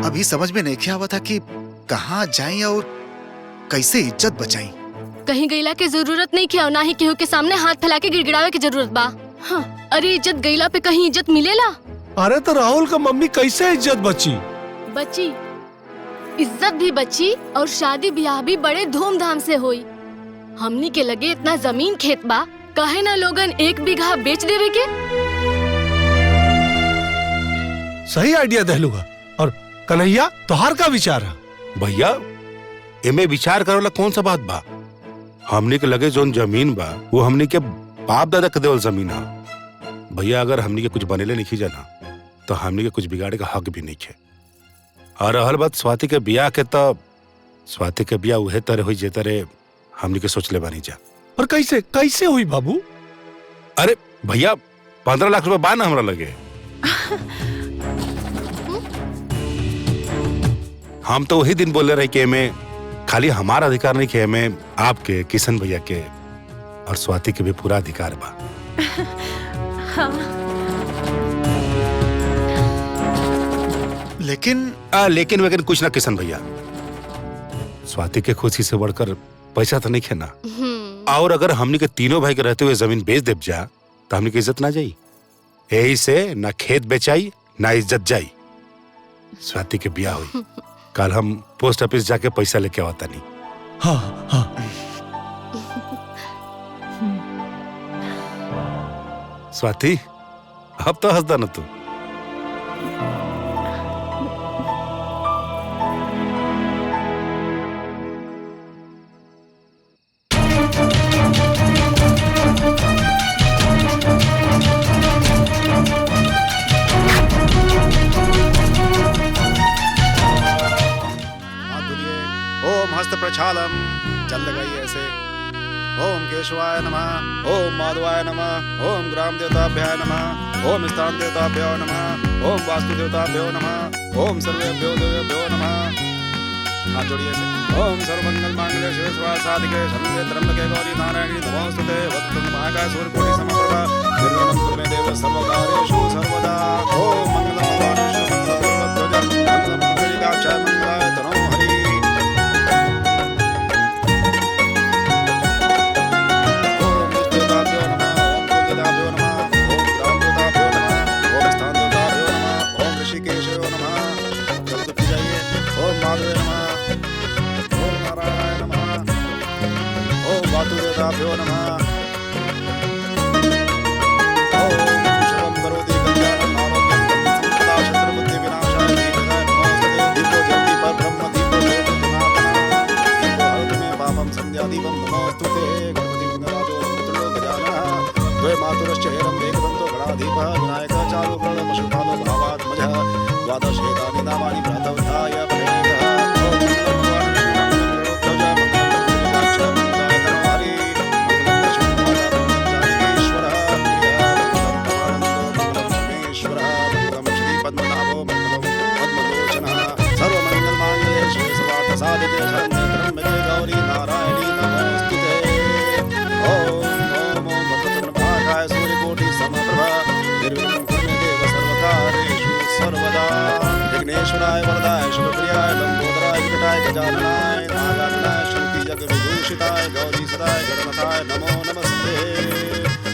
अभी समझ में नहीं किया हुआ था कि कहाँ जाएं और कैसे इज्जत बचाएं। कहीं गईला के जरूरत नहीं किया, ना ही केहू के सामने हाथ फैला के गिड़गिड़ावे की जरूरत बा। हाँ, अरे इज्जत गईला पे कहीं इज्जत मिलेला? अरे तो राहुल का मम्मी कैसे इज्जत बची? बची, इज्जत भी बची और शादी ब्याह भी बड़े धूमधाम से हुई। हमनी के लगे इतना जमीन खेत बा, काहे ना लोगन 1 बीघा बेच देवे के। सही आइडिया दहलूगा। और कन्हैया तोहार का विचार है? भैया एमे विचार करोला कौन सा बात बा? हमनी के लगे जोन जमीन बा वो हमनी के बाप दादा के देवल जमीन है। भैया अगर हमनी के कुछ बनेले नहीं जाना तो हमनी के कुछ बिगाड़े का हक भी नहीं है। और रहल बात स्वाति के ब्याह के, तो स्वाति के ब्याह उहे तरह हुई जे तरह हमनी के सोचले बानी जा। और कैसे कैसे हुई बाबू? अरे भैया 15 लाख रुपए बा ना हमरा लगे। हम तो वही दिन बोले रहे कि मैं खाली हमारा अधिकार नहीं कि मैं आपके, किशन भैया के और स्वाति के भी पूरा अधिकार बा। हाँ। लेकिन कुछ ना किशन भैया, स्वाति के खुशी से बढ़कर पैसा तो नहीं है ना। और अगर हमनी के तीनों भाई के रहते हुए जमीन बेच देव जा तो हमनी की इज्जत ना जाई। यही से ना खेत बेचाई ना इज्जत जाई। स्वाति के ब्याह हुई, कल हम पोस्ट ऑफिस जाके पैसा लेके आवता नहीं। हाँ हाँ। स्वाति अब तो हंसदा ना तू। प्रक्षालम जल लगाइए ऐसे। ओम केशवाय नमः, ओम माधवाय नमः, ओम ग्राम देवताभ्याय नमः, ओम स्थान देवताभ्यो नमः, ओम वास्तु देवताभ्यो नमः, ओम सर्वेभ्यो देवेभ्यो नमः। हाथ जोड़िए ऐसे। ओम सर्वमंगल मांगल्ये शिवे सर्वार्थ साधिके शरण्ये त्र्यंबके गौरी नारायणी नमोस्तुते वक्रतुंड महाकाय सूर्यकोटि समप्रभा निर्विघ्नं कुरु मे देव सर्वकार्येषु सर्वदा। ओम मंगलम भगवान् मंगलम मंगलाय तनो हरि। देवताभ्यो नमः। ओम शुभं करोति कल्याणं आरोग्यं संपदा शत्रुबुद्धि विनाशाय दीपकाय नमोस्तुते। दीपो ज्योति परब्रह्म दीपो ज्योति सनातनः दीपो हरतु मे पापं संध्या दीपं नमोस्तुते। गणपति विघ्नराजो पुत्रो गजाननः द्वे मातुरश्च हेरं एकदन्तो गणाधीपः विनायकः चारुप्रणः पशुपालो भावात्मजः द्वादश एतानि नामानि प्रातः उत्थाय विघ्नेश्वराय वरदाय शुभप्रियाय लंबोदराय विकटाय गजाननाय नागाननाय शक्ति जग विभूषिताय गौरी सदाय गणनाथाय नमो नमस्ते।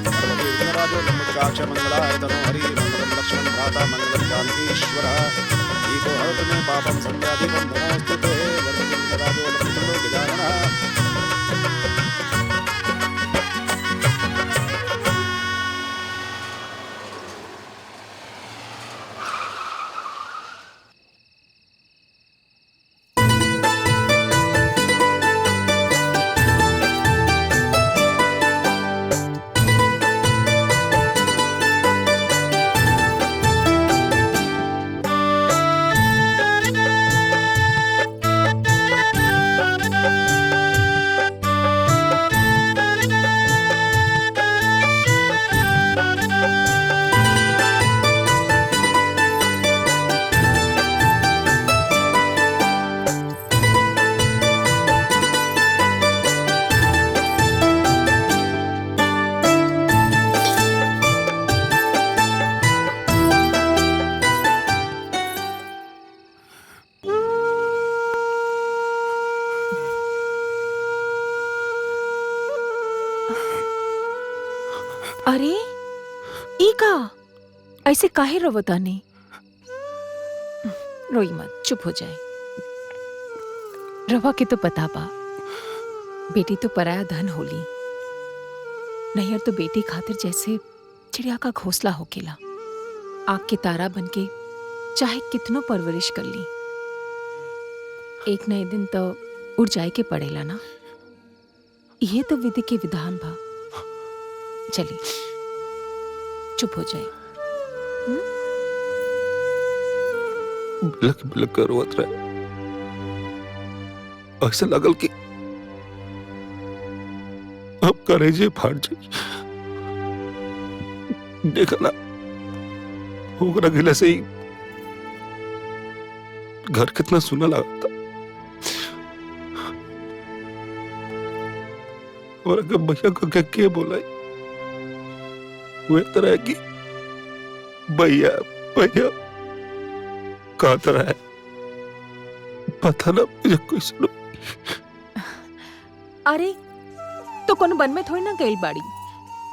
सर्वदेव विघ्नराजो लंबोदराक्ष मंगलाय तनो हरि मंगलम लक्ष्मण भ्राता मंगलम जानकीश्वरः दीपो हरतु मे पापं संध्यादीपं नमोऽस्तु ते वरदराजो लक्ष्मणो गजाननः। अरे ई का ऐसे काहे रोवतानी? रोई मत, चुप हो जाए। रवा के तो पता बा, बेटी तो पराया धन होली। नैहर तो बेटी खातिर जैसे चिड़िया का घोंसला होकेला। आग के तारा बनके चाहे कितनो परवरिश कर ली, एक नए दिन तो उड़ जाए के पड़ेला ना। ये तो विधि के विधान बा। चलिए चुप हो जाए। बिलक बिलक कर रोत रहे, ऐसे लगल कि अब करेजे फाट जाए। देखा ना, होकरा गिला से ही घर कितना सुना लगा था। और अगर भैया को क्या बोला वो तरह की भैया भैया कहा तरह है, पता ना मुझे कोई सुनो। अरे तो कौन बन में थोड़ी ना गई बाड़ी,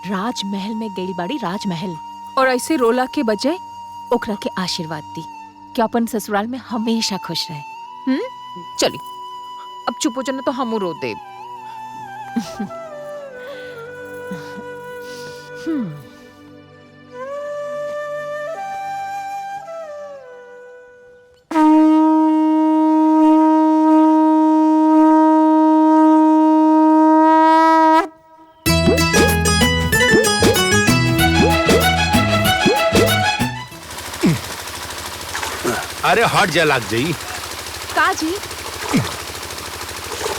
राजमहल में गई बाड़ी, राजमहल। और ऐसे रोला के बजाय ओकरा के आशीर्वाद दी कि अपन ससुराल में हमेशा खुश रहे। चली अब चुप हो जाना तो हम रो दे। अरे हट जा, लाग जाई। का जी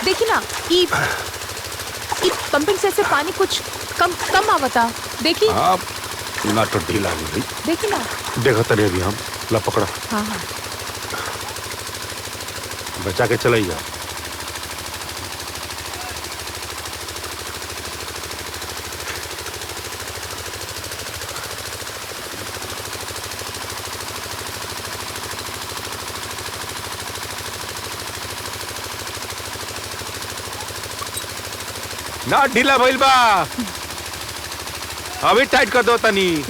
देखी ना, ई पंपिंग सेट से पानी कुछ कम आवता। देखी हाँ, ना तो ढीला हो गई। देखी ना, देखा तरे अभी हम ला पकड़ा। हाँ हाँ बचा के चलाई जा। ना ढीला भइल बा, अभी टाइट कर दो तनी।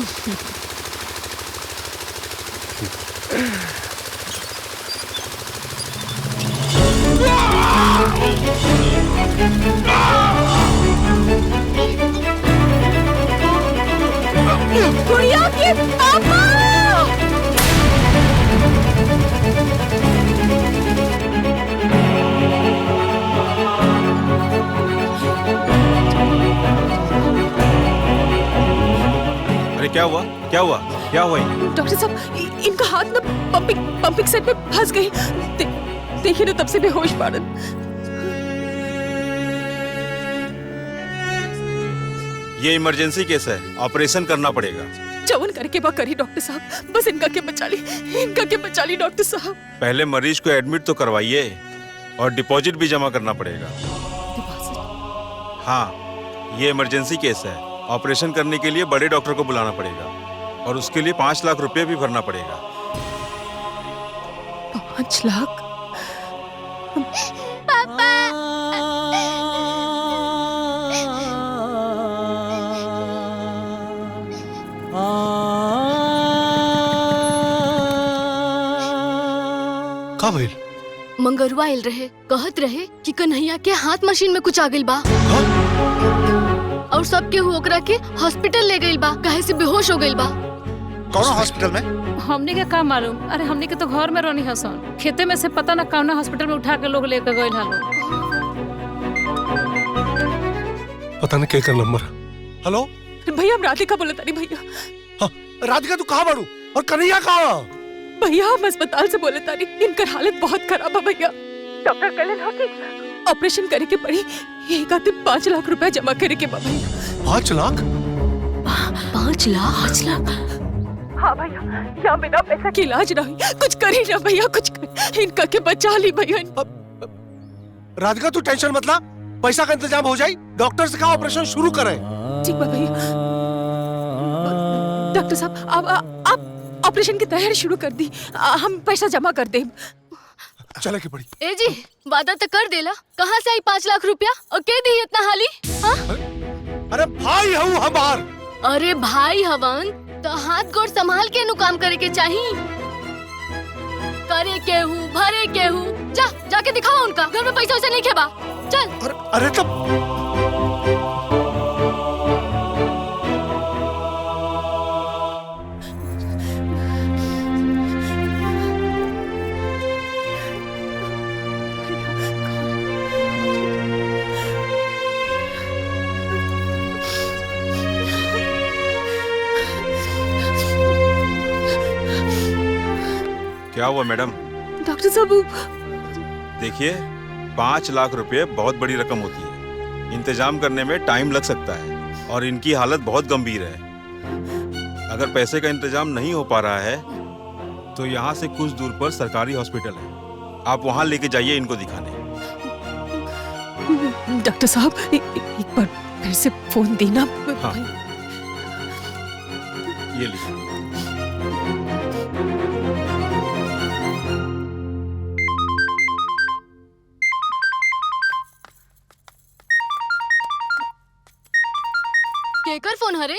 गुड़िया के पापा! अरे क्या हुआ, क्या हुआ, क्या हुआ? डॉक्टर साहब, इनका हाथ ना पंपिंग सेट पे फंस गई। देखिए ना, तब से बेहोश पड़न। ये इमरजेंसी केस है, ऑपरेशन करना पड़ेगा। जवन करके बा करी डॉक्टर साहब, बस इनका के बचा ली डॉक्टर साहब। पहले मरीज को एडमिट तो करवाइए और डिपॉजिट भी जमा करना पड़ेगा। हाँ, ये इमरजेंसी केस है, ऑपरेशन करने के लिए बड़े डॉक्टर को बुलाना पड़ेगा और उसके लिए 5 लाख रुपए भी भरना पड़ेगा। 5 लाख? पापा! का भइल? मंगरुआ आयल रहे, कहत रहे कि कन्हैया के हाथ मशीन में कुछ आ गइल बा और सबके ओकरा के हॉस्पिटल ले गइल बा, काहे से बेहोश हो गइल बा। कौन हॉस्पिटल में? हमने के का मालूम, अरे हमने के तो घर में रहनी हसन, खेते में से पता ना कौन हॉस्पिटल में उठा के लोग लेके गइल हलो। पता नहीं क्या नंबर। हेलो भैया, हम राधिका बोले तारी भैया। हाँ, राधिका तू कहाँ बाड़ू और कन्हैया कहाँ? भैया हम अस्पताल से बोले तारी, इनकर हालत बहुत खराब है भैया। डॉक्टर कहले ना कि ऑपरेशन करे के पड़ी, ये कहते 5 लाख रुपया जमा करे के बा भैया। 5 लाख? 5 लाख? हाँ भैया, यहाँ बिना पैसा के इलाज नहीं, कुछ करी ना भैया, कुछ कर, इनका के बचा ली भैया। राधिका तू टेंशन मत ला, पैसा का इंतजाम हो जाए, डॉक्टर से कहा ऑपरेशन शुरू करें। ठीक है भैया। डॉक्टर साहब आप ऑपरेशन की तैयारी शुरू कर दी, हम पैसा जमा कर दे। चले के पड़ी। ए जी, वादा तो कर देला, कहाँ से आई 5 लाख रुपया और के दी इतना हाली? हाँ? अरे भाई हूँ हमार। अरे भाई हवन तो हाथ गोड़ संभाल के नु काम करे के चाहिए। करे के हूँ, भरे के हूँ, जाके दिखाओ उनका घर में पैसा वैसा नहीं खेबा। चल। अरे तब क्या हुआ मैडम? डॉक्टर साहब देखिए, 5 लाख रुपए बहुत बड़ी रकम होती है, इंतजाम करने में टाइम लग सकता है और इनकी हालत बहुत गंभीर है। अगर पैसे का इंतजाम नहीं हो पा रहा है तो यहाँ से कुछ दूर पर सरकारी हॉस्पिटल है, आप वहाँ लेके जाइए इनको दिखाने। डॉक्टर साहब एक बार फिर से फोन देना। हाँ, ये लीजिए। केकर फोन हरे?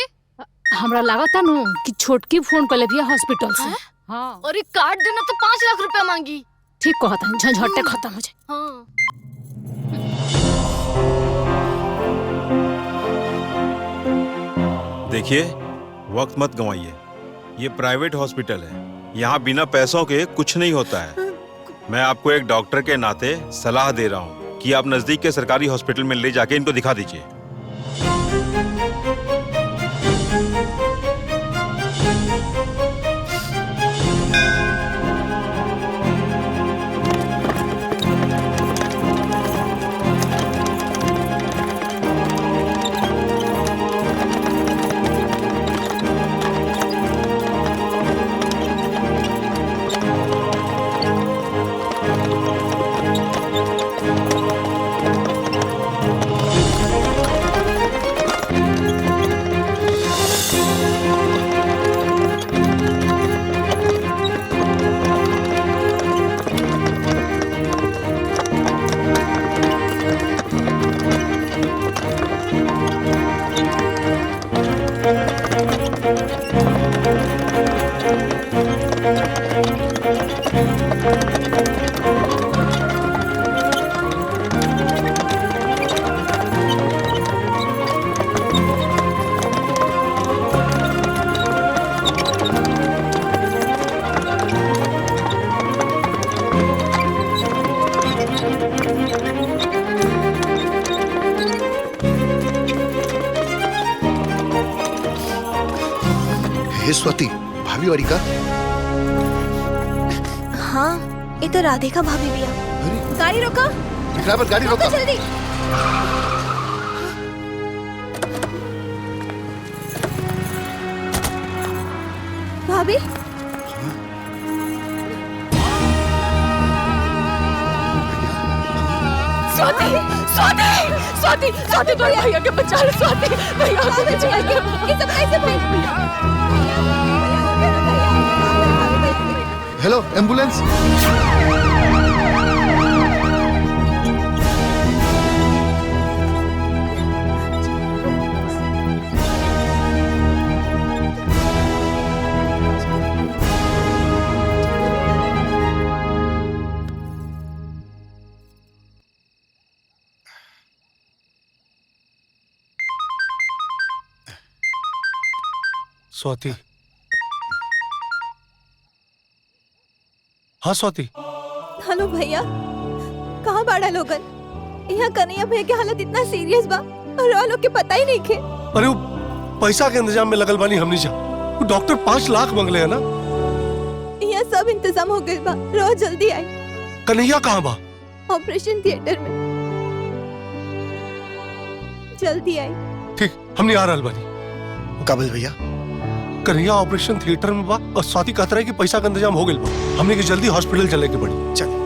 हमरा लागता नु कि छोटकी फोन कर ले भैया हॉस्पिटल से। हाँ। और एक कार्ड देना तो 5 लाख रुपया मांगी। ठीक कहता है, झंझटे खत्म हो जाए। हाँ। देखिए, वक्त मत गंवाइए, ये प्राइवेट हॉस्पिटल है, यहाँ बिना पैसों के कुछ नहीं होता है। मैं आपको एक डॉक्टर के नाते सलाह दे रहा हूँ कि आप नजदीक के सरकारी हॉस्पिटल में ले जाके इनको दिखा दीजिए। स्वाति, भाभी वाली का? हाँ, ये तो राधिका भाभी भी है। गाड़ी रोको। ड्राइवर गाड़ी रोको। जल्दी। भाभी? स्वाति, स्वाति, स्वाति, स्वाति तो भैया के बचा ले, स्वाति, भैया को बचा ले। ये सब कैसे भैया? Hello, ambulance. स्वाति। हाँ स्वाति। हेलो भैया, कहाँ बाड़ा लोगन? यहाँ कन्हैया भैया की हालत इतना सीरियस बा और वो लोग के पता ही नहीं खे। अरे वो पैसा के इंतजाम में लगल बानी हमनी जा। वो डॉक्टर 5 लाख मांगले है ना। यहाँ सब इंतजाम हो गए बा, रोज जल्दी आई। कन्हैया कहाँ बा? ऑपरेशन थिएटर में, जल्दी आई। ठीक, हमने आ रहल बानी। काबिल भैया, कन्हैया ऑपरेशन थिएटर में बा और स्वाति कहत रहे कि पैसा का इंतजाम हो गइल बा। हमने के जल्दी हॉस्पिटल चले के पड़ी। चल।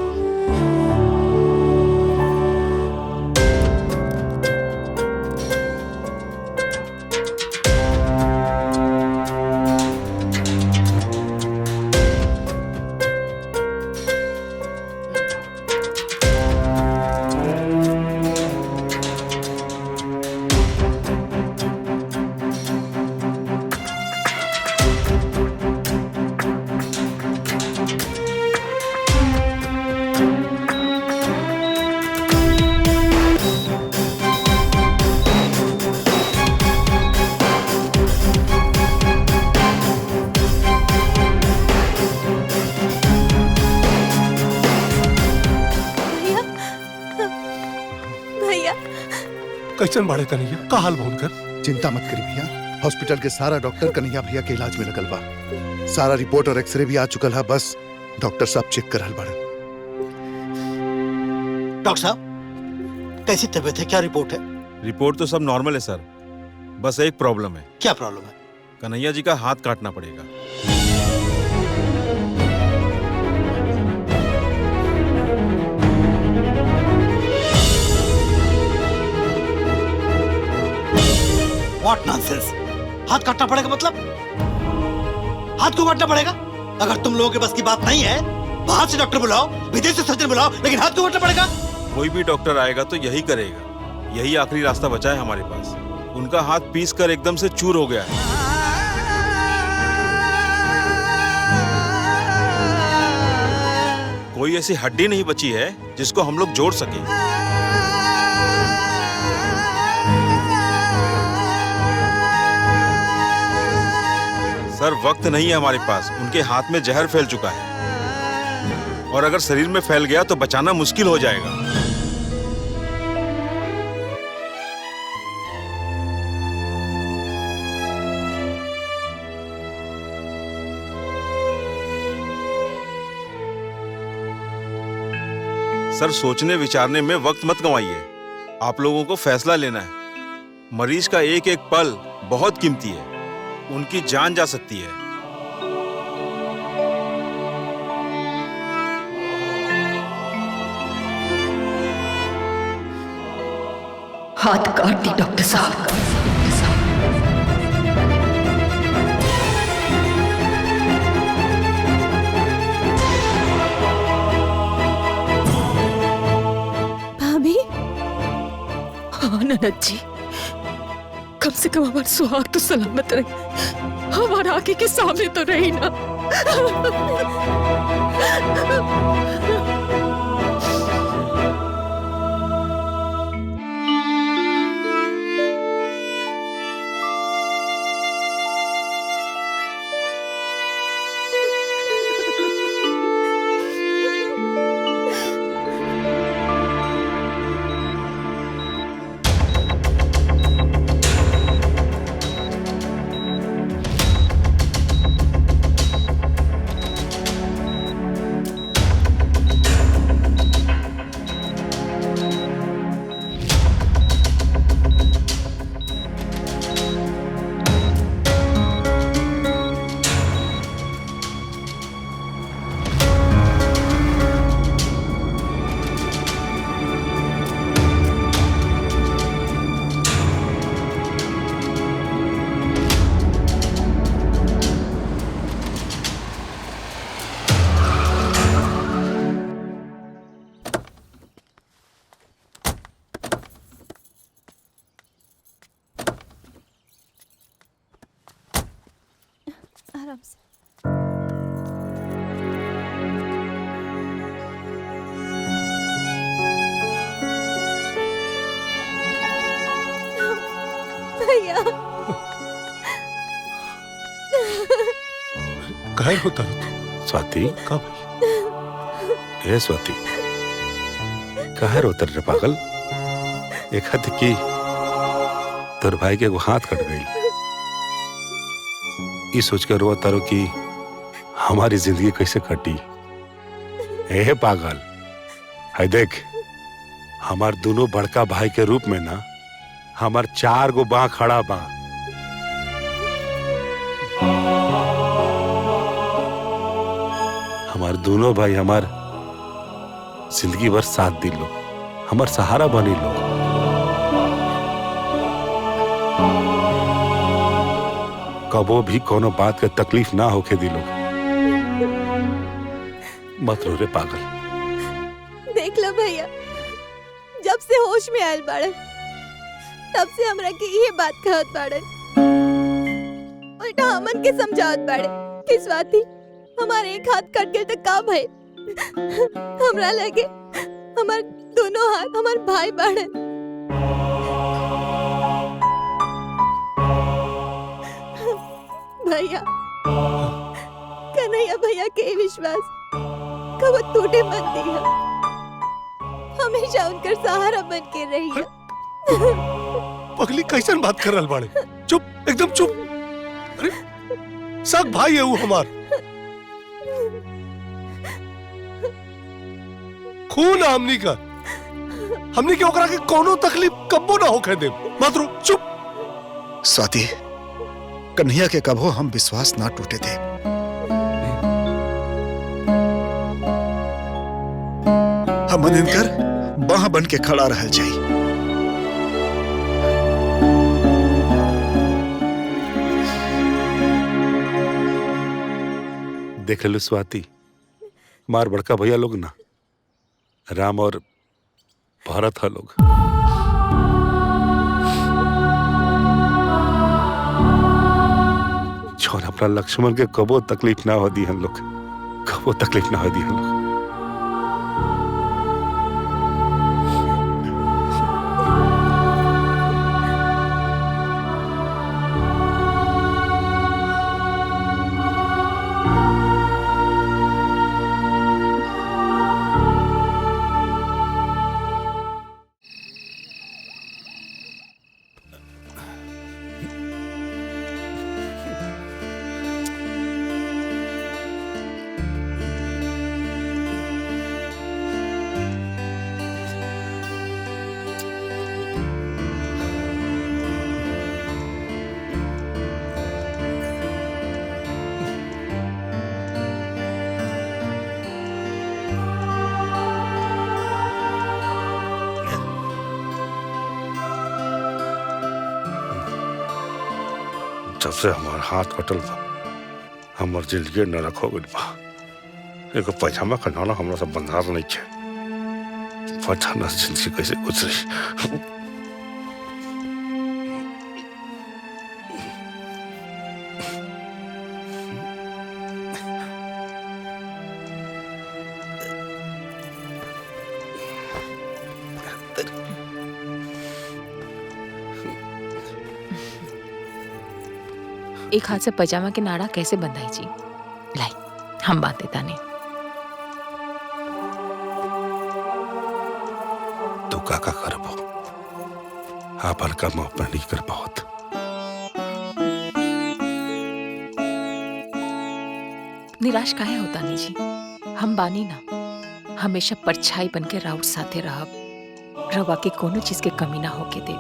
कैसन बाड़े कन्हैया? का हाल भौन कर? चिंता मत करी भैया, हॉस्पिटल के सारा डॉक्टर कन्हैया भैया के इलाज में लगल बा। सारा रिपोर्ट और एक्सरे भी आ चुकल है, बस डॉक्टर साहब चेक करल बाड़े। डॉक्टर साहब, कैसी तबीयत है? क्या रिपोर्ट है? रिपोर्ट तो सब नॉर्मल है सर, बस एक प्रॉब्लम है। क्या प्रॉब्लम है? कन्हैया जी का हाथ काटना पड़ेगा। What nonsense? हाथ काटना पड़ेगा मतलब? हाथ को काटना पड़ेगा? अगर तुम लोगों के बस की बात नहीं है, बाहर से डॉक्टर बुलाओ, विदेश से सर्जन बुलाओ, लेकिन हाथ को काटना पड़ेगा? कोई भी डॉक्टर आएगा तो यही करेगा। यही आखिरी रास्ता बचा है हमारे पास। उनका हाथ पीस कर एकदम से चूर हो गया है। कोई ऐसी हड्डी नहीं बची है जिसको हम लोग जोड़ सके। सर, वक्त नहीं है हमारे पास। उनके हाथ में जहर फैल चुका है और अगर शरीर में फैल गया तो बचाना मुश्किल हो जाएगा। सर, सोचने विचारने में वक्त मत गंवाइए। आप लोगों को फैसला लेना है। मरीज का एक एक पल बहुत कीमती है, उनकी जान जा सकती है। हाथ काट दी डॉक्टर साहब। भाभी, हाँ ननद जी, कम से कम हमारा सुहाग तो सलामत रहे। हमारा आंखें के सामने तो रही ना। आराम से। भैया, काहे होता रे? स्वाति कब? ए स्वाति काहे रोता रे पागल? एक हाथ की तोर भाई के एगो हाथ कट गई, ये सोच कर रो तारो कि हमारी जिंदगी कैसे कटी। ए पागल, है देख हमार दोनों बड़का भाई के रूप में ना हमार 4 गो बाँ खड़ा बा। हमार दोनों भाई हमार जिंदगी भर साथ दी लो, हमार सहारा बनी लो। कबो भी कोनो बात के तकलीफ ना होके दिलो। मत रो रे पागल। देख लो भैया, जब से होश में आयल बाड़न तब से हमरा के ये बात कहत बाड़न, उल्टा हमन के समझावत बाड़े कि स्वाति हमारे एक हाथ कट गए तो का भय। हमरा लगे हमार दोनों हाथ हमार भाई बाड़न। भैया, कन्हैया भैया के विश्वास कब टूटे मत दिया, हमेशा उनकर सहारा बन के रहिए। पगली कैसन बात कर रहल बाड़े? चुप, एकदम चुप। अरे सब भाई है वो हमार, खून है हमनी का, हमनी के ओकरा के कोनो तकलीफ कब्बो ना होके दे। मत रो, चुप। स्वाति, कन्हैया के कबो हम विश्वास ना टूटे थे। हम इनकर बाह बन के खड़ा रहल जाई। देख लो स्वाति, मार बड़का भैया लोग ना राम और भरत है लोग। छोड़ अपना लक्ष्मण के कबो तकलीफ ना हो दी हम लोग, कबो तकलीफ ना हो दी हम लोग। जब से हमार हाथ कटल बा हमार जिंदगी नरक हो गई बा। एगो पैजामा का नाना हमरा सब बंधार नहीं है, पता ना जिंदगी कैसे गुजरी। एक हाथ से पजामा के नाड़ा कैसे बंधाई जी? लाई हम बात देता नहीं। तू काका करबो, आपन काम अपना नहीं कर पावत। निराश काहे होता नहीं जी? हम बानी ना, हमेशा परछाई बन के राउत साथे रहब, रवा के कोनो चीज के कमी ना होके दे,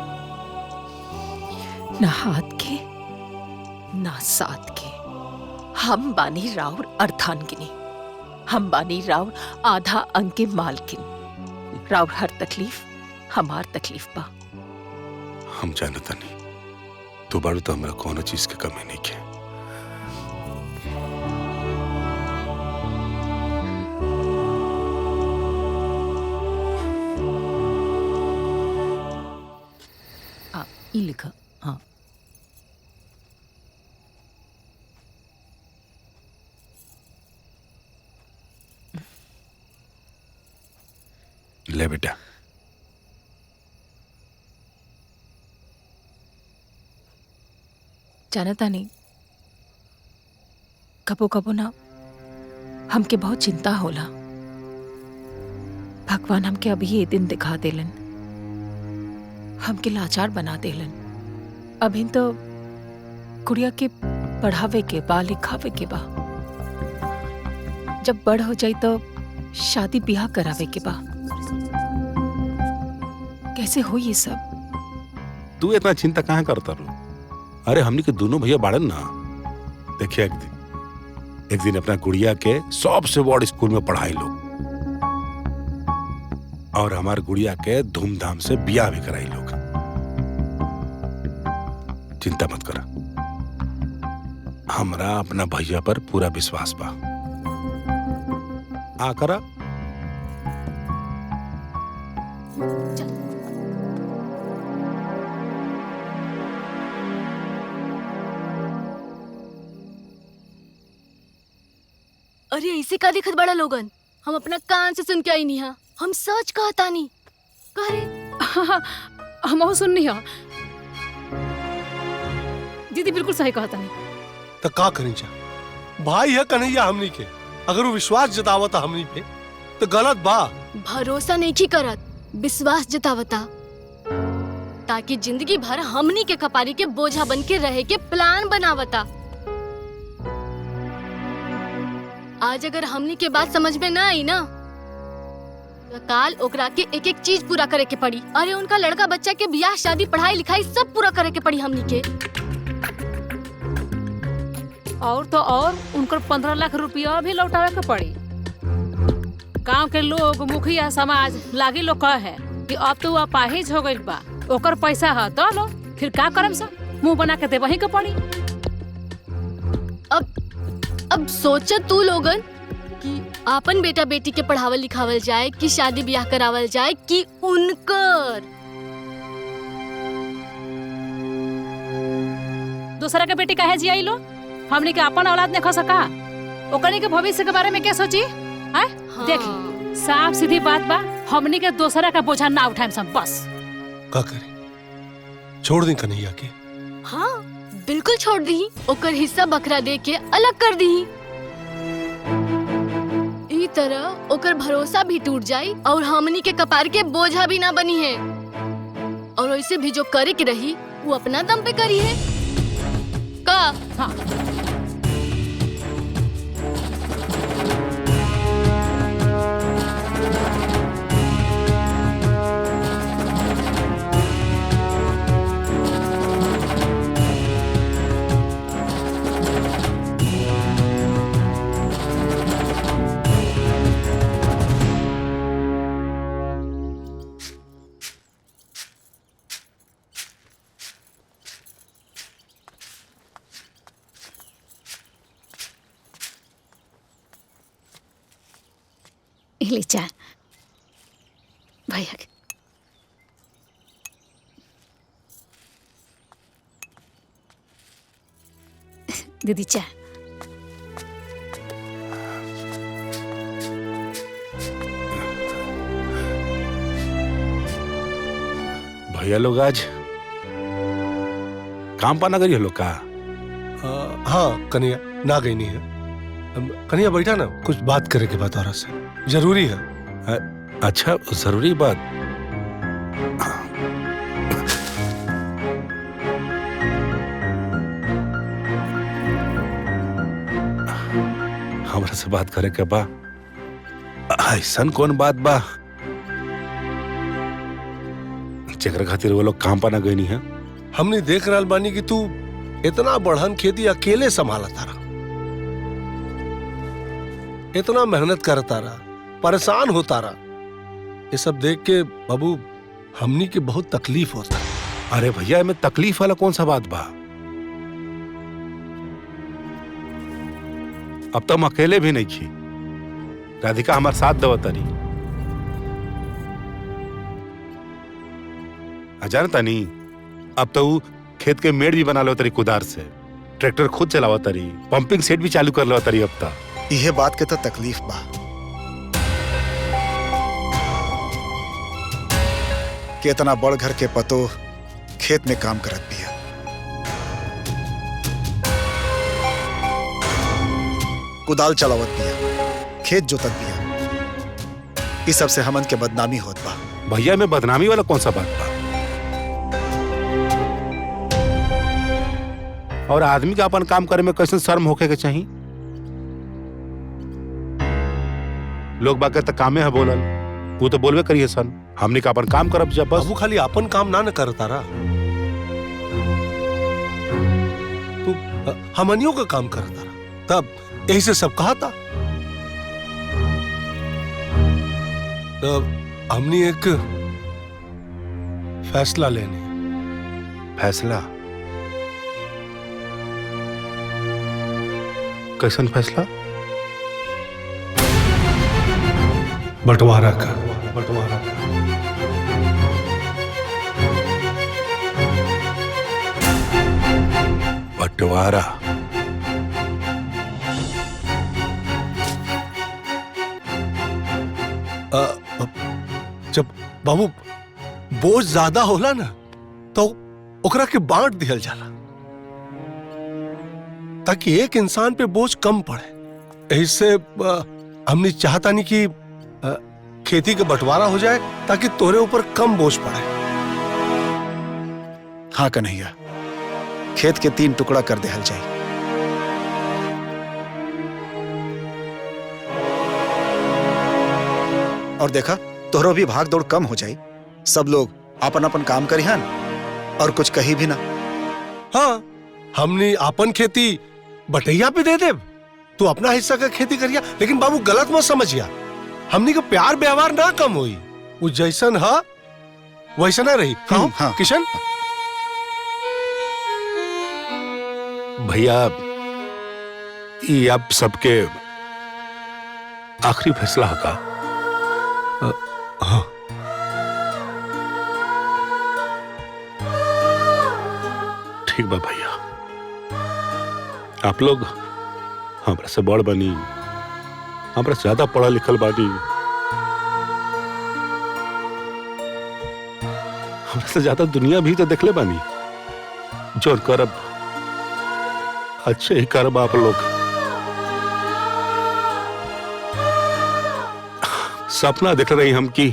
ना हाथ के ना साथ के। हम बानी राउर अर्धांगिनी, हम बानी राउर आधा अंग के मालकिन। राउर हर तकलीफ हमार तकलीफ बा। हम जानता नहीं, तू बारू तो हमरा कोनो चीज के कमी नहीं के। ई लिखा। हाँ ले बेटा। जानता नहीं, कबो कबो ना हमके बहुत चिंता होला। भगवान हमके अभी ये दिन दिखा देलन, हमके लाचार बना देलन। अभी तो गुड़िया के पढ़ावे के बा, लिखावे के बा। जब बड़ हो जाई तो शादी ब्याह करावे के बा। कैसे हो ये सब? तू इतना चिंता कहाँ करता रो? अरे हमनी के दोनों भैया बाड़न ना। देखिए एक दिन अपना गुड़िया के सबसे बड़ स्कूल में पढ़ाई लोग, और हमार गुड़िया के धूमधाम से ब्याह भी कराई लोग। चिंता मत करा, हमरा अपना भैया पर पूरा विश्वास बा। आ करा। अरे ऐसे का दिखत बड़ा लोगन? हम अपना कान से सुन के आई नहीं, हम सच कहता नहीं। कह रे हम सुननी हो दीदी, बिल्कुल सही कहता नहीं। तो का करी जा? भाई है कन्हैया हमनी के, अगर वो विश्वास जतावता हमनी पे तो गलत बा। भरोसा नहीं की करत, विश्वास जतावता, ताकि जिंदगी भर हमनी के कपारी के बोझा बन के रहे के प्लान बनावता। आज अगर हमनी के बात समझ में ना आई ना, तो काल ओकरा के एक एक चीज पूरा करे के पड़ी। अरे उनका लड़का बच्चा के ब्याह शादी पढ़ाई लिखाई सब पूरा करे के पड़ी हमनी के। और तो और उनकर 15 लाख रुपया भी लौटावे के पड़ी। गांव के लोग, मुखिया, समाज लागी लोग कहे कि अब तो अपाहिज हो गइल बा, ओकर पैसा है तो लो, फिर का करम सा? मुंह बना के देवही के पड़ी। अब सोच तू लोगन कि आपन बेटा बेटी के पढ़ावल लिखावल जाए कि शादी ब्याह करावल जाए कि उनकर। दूसरा के बेटी काहे जियाई लो? हमने के अपन औलाद ने खा सका, ओकनी के भविष्य के बारे में क्या सोची? हाँ? देखी साफ सीधी बात बा, हमने के दूसरा का बोझा ना उठाएम सब बस। का करे? छोड़ दी कन्हैया के? हाँ बिल्कुल छोड़ दी, ओकर हिस्सा बकरा दे के अलग कर दी। ई तरह ओकर भरोसा भी टूट जाई और हमनी के कपार के बोझा भी ना बनी है। और वैसे भी जो करे के रही वो अपना दम पे करी है का? हाँ। ले चाय भैया के। दीदी चाय। भैया लोग आज काम पाना करिए लोग का? हाँ कन्हैया ना गई नहीं है। कन्हैया बैठा ना, कुछ बात करे के बाद और से जरूरी है। अच्छा जरूरी बात? हमरा से बात करे के बा? ऐसन कौन बात बा जेकर खातिर वो लोग काम पाना गई नहीं है? हमने देख रहा बानी कि तू इतना बढ़न खेती अकेले संभालता रहा, इतना मेहनत करता रहा, परेशान होता रहा। ये सब देख के बाबू हमनी के बहुत तकलीफ होता। अरे भैया में तकलीफ वाला कौन सा बात बा? अब तो हम अकेले भी नहीं खी, राधिका हमारे साथ दवतरी। जानता नहीं, अब तो खेत के मेड़ भी बना लो तरी कुदार से, ट्रैक्टर खुद चलावा तरी, पंपिंग सेट भी चालू कर लो तरी। अब तक यह बात के तो तकलीफ बा कि इतना बड़ घर के पतो खेत में काम करत भी है। कुदाल चलावत बिया, खेत जोतत बिया। इस सब से हमन के बदनामी होत बा। भैया में बदनामी वाला कौन सा बात बा? और आदमी का अपन काम करे में कैसे शर्म होके के चाहिए? लोग बाकी तक कामे है बोलल, वो तो बोलबे करिए सन। हमने का अपन काम करब जब बस। बाबू खाली अपन काम ना करता रहा, तू हमनियों का काम करता रहा, तब यही से सब कहा था। तब हमने एक फैसला लेने। फैसला? कैसन फैसला? बंटवारा का। बंटवारा का। बंटवारा? जब बाबू बोझ ज्यादा होला ना तो ओकरा के बांट दिया जाला, ताकि एक इंसान पे बोझ कम पड़े। इससे हमने चाहता नहीं कि खेती का बंटवारा हो जाए, ताकि तोरे ऊपर कम बोझ पड़े। हाँ कन्हैया, खेत के 3 टुकड़ा कर देहल जाए। और देखा, तोहरो भी भाग दौड़ कम हो जाए। सब लोग अपन अपन काम करिहन और कुछ कही भी ना। हाँ, हमने अपन खेती बटैया पे दे दे, तू अपना हिस्सा का खेती करिया। लेकिन बाबू गलत मत समझिया, हमने का प्यार व्यवहार ना कम हुई, वो जैसन है वैसा ना रही। हाँ। किशन भैया, ये अब सबके आखिरी फैसला का। हाँ। ठीक बा भैया, आप लोग हमरा से बड़ बनी, हमरा से ज्यादा पढ़ा लिखल बानी, हमरा से ज्यादा दुनिया भी तो देखले बानी। जो करब अच्छे ही करब। आप लोग सपना देख रही हम कि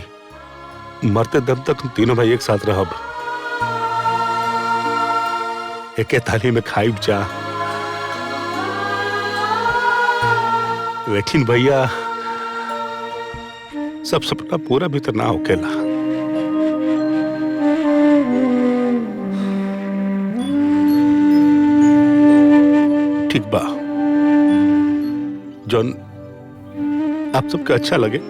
मरते दम तक हम तीनों भाई एक साथ रहब, एके थाली में खाइब जा। लेकिन भैया, सब सपना पूरा भी तो ना होकेला। ठीक बा, जॉन आप सबके अच्छा लगे।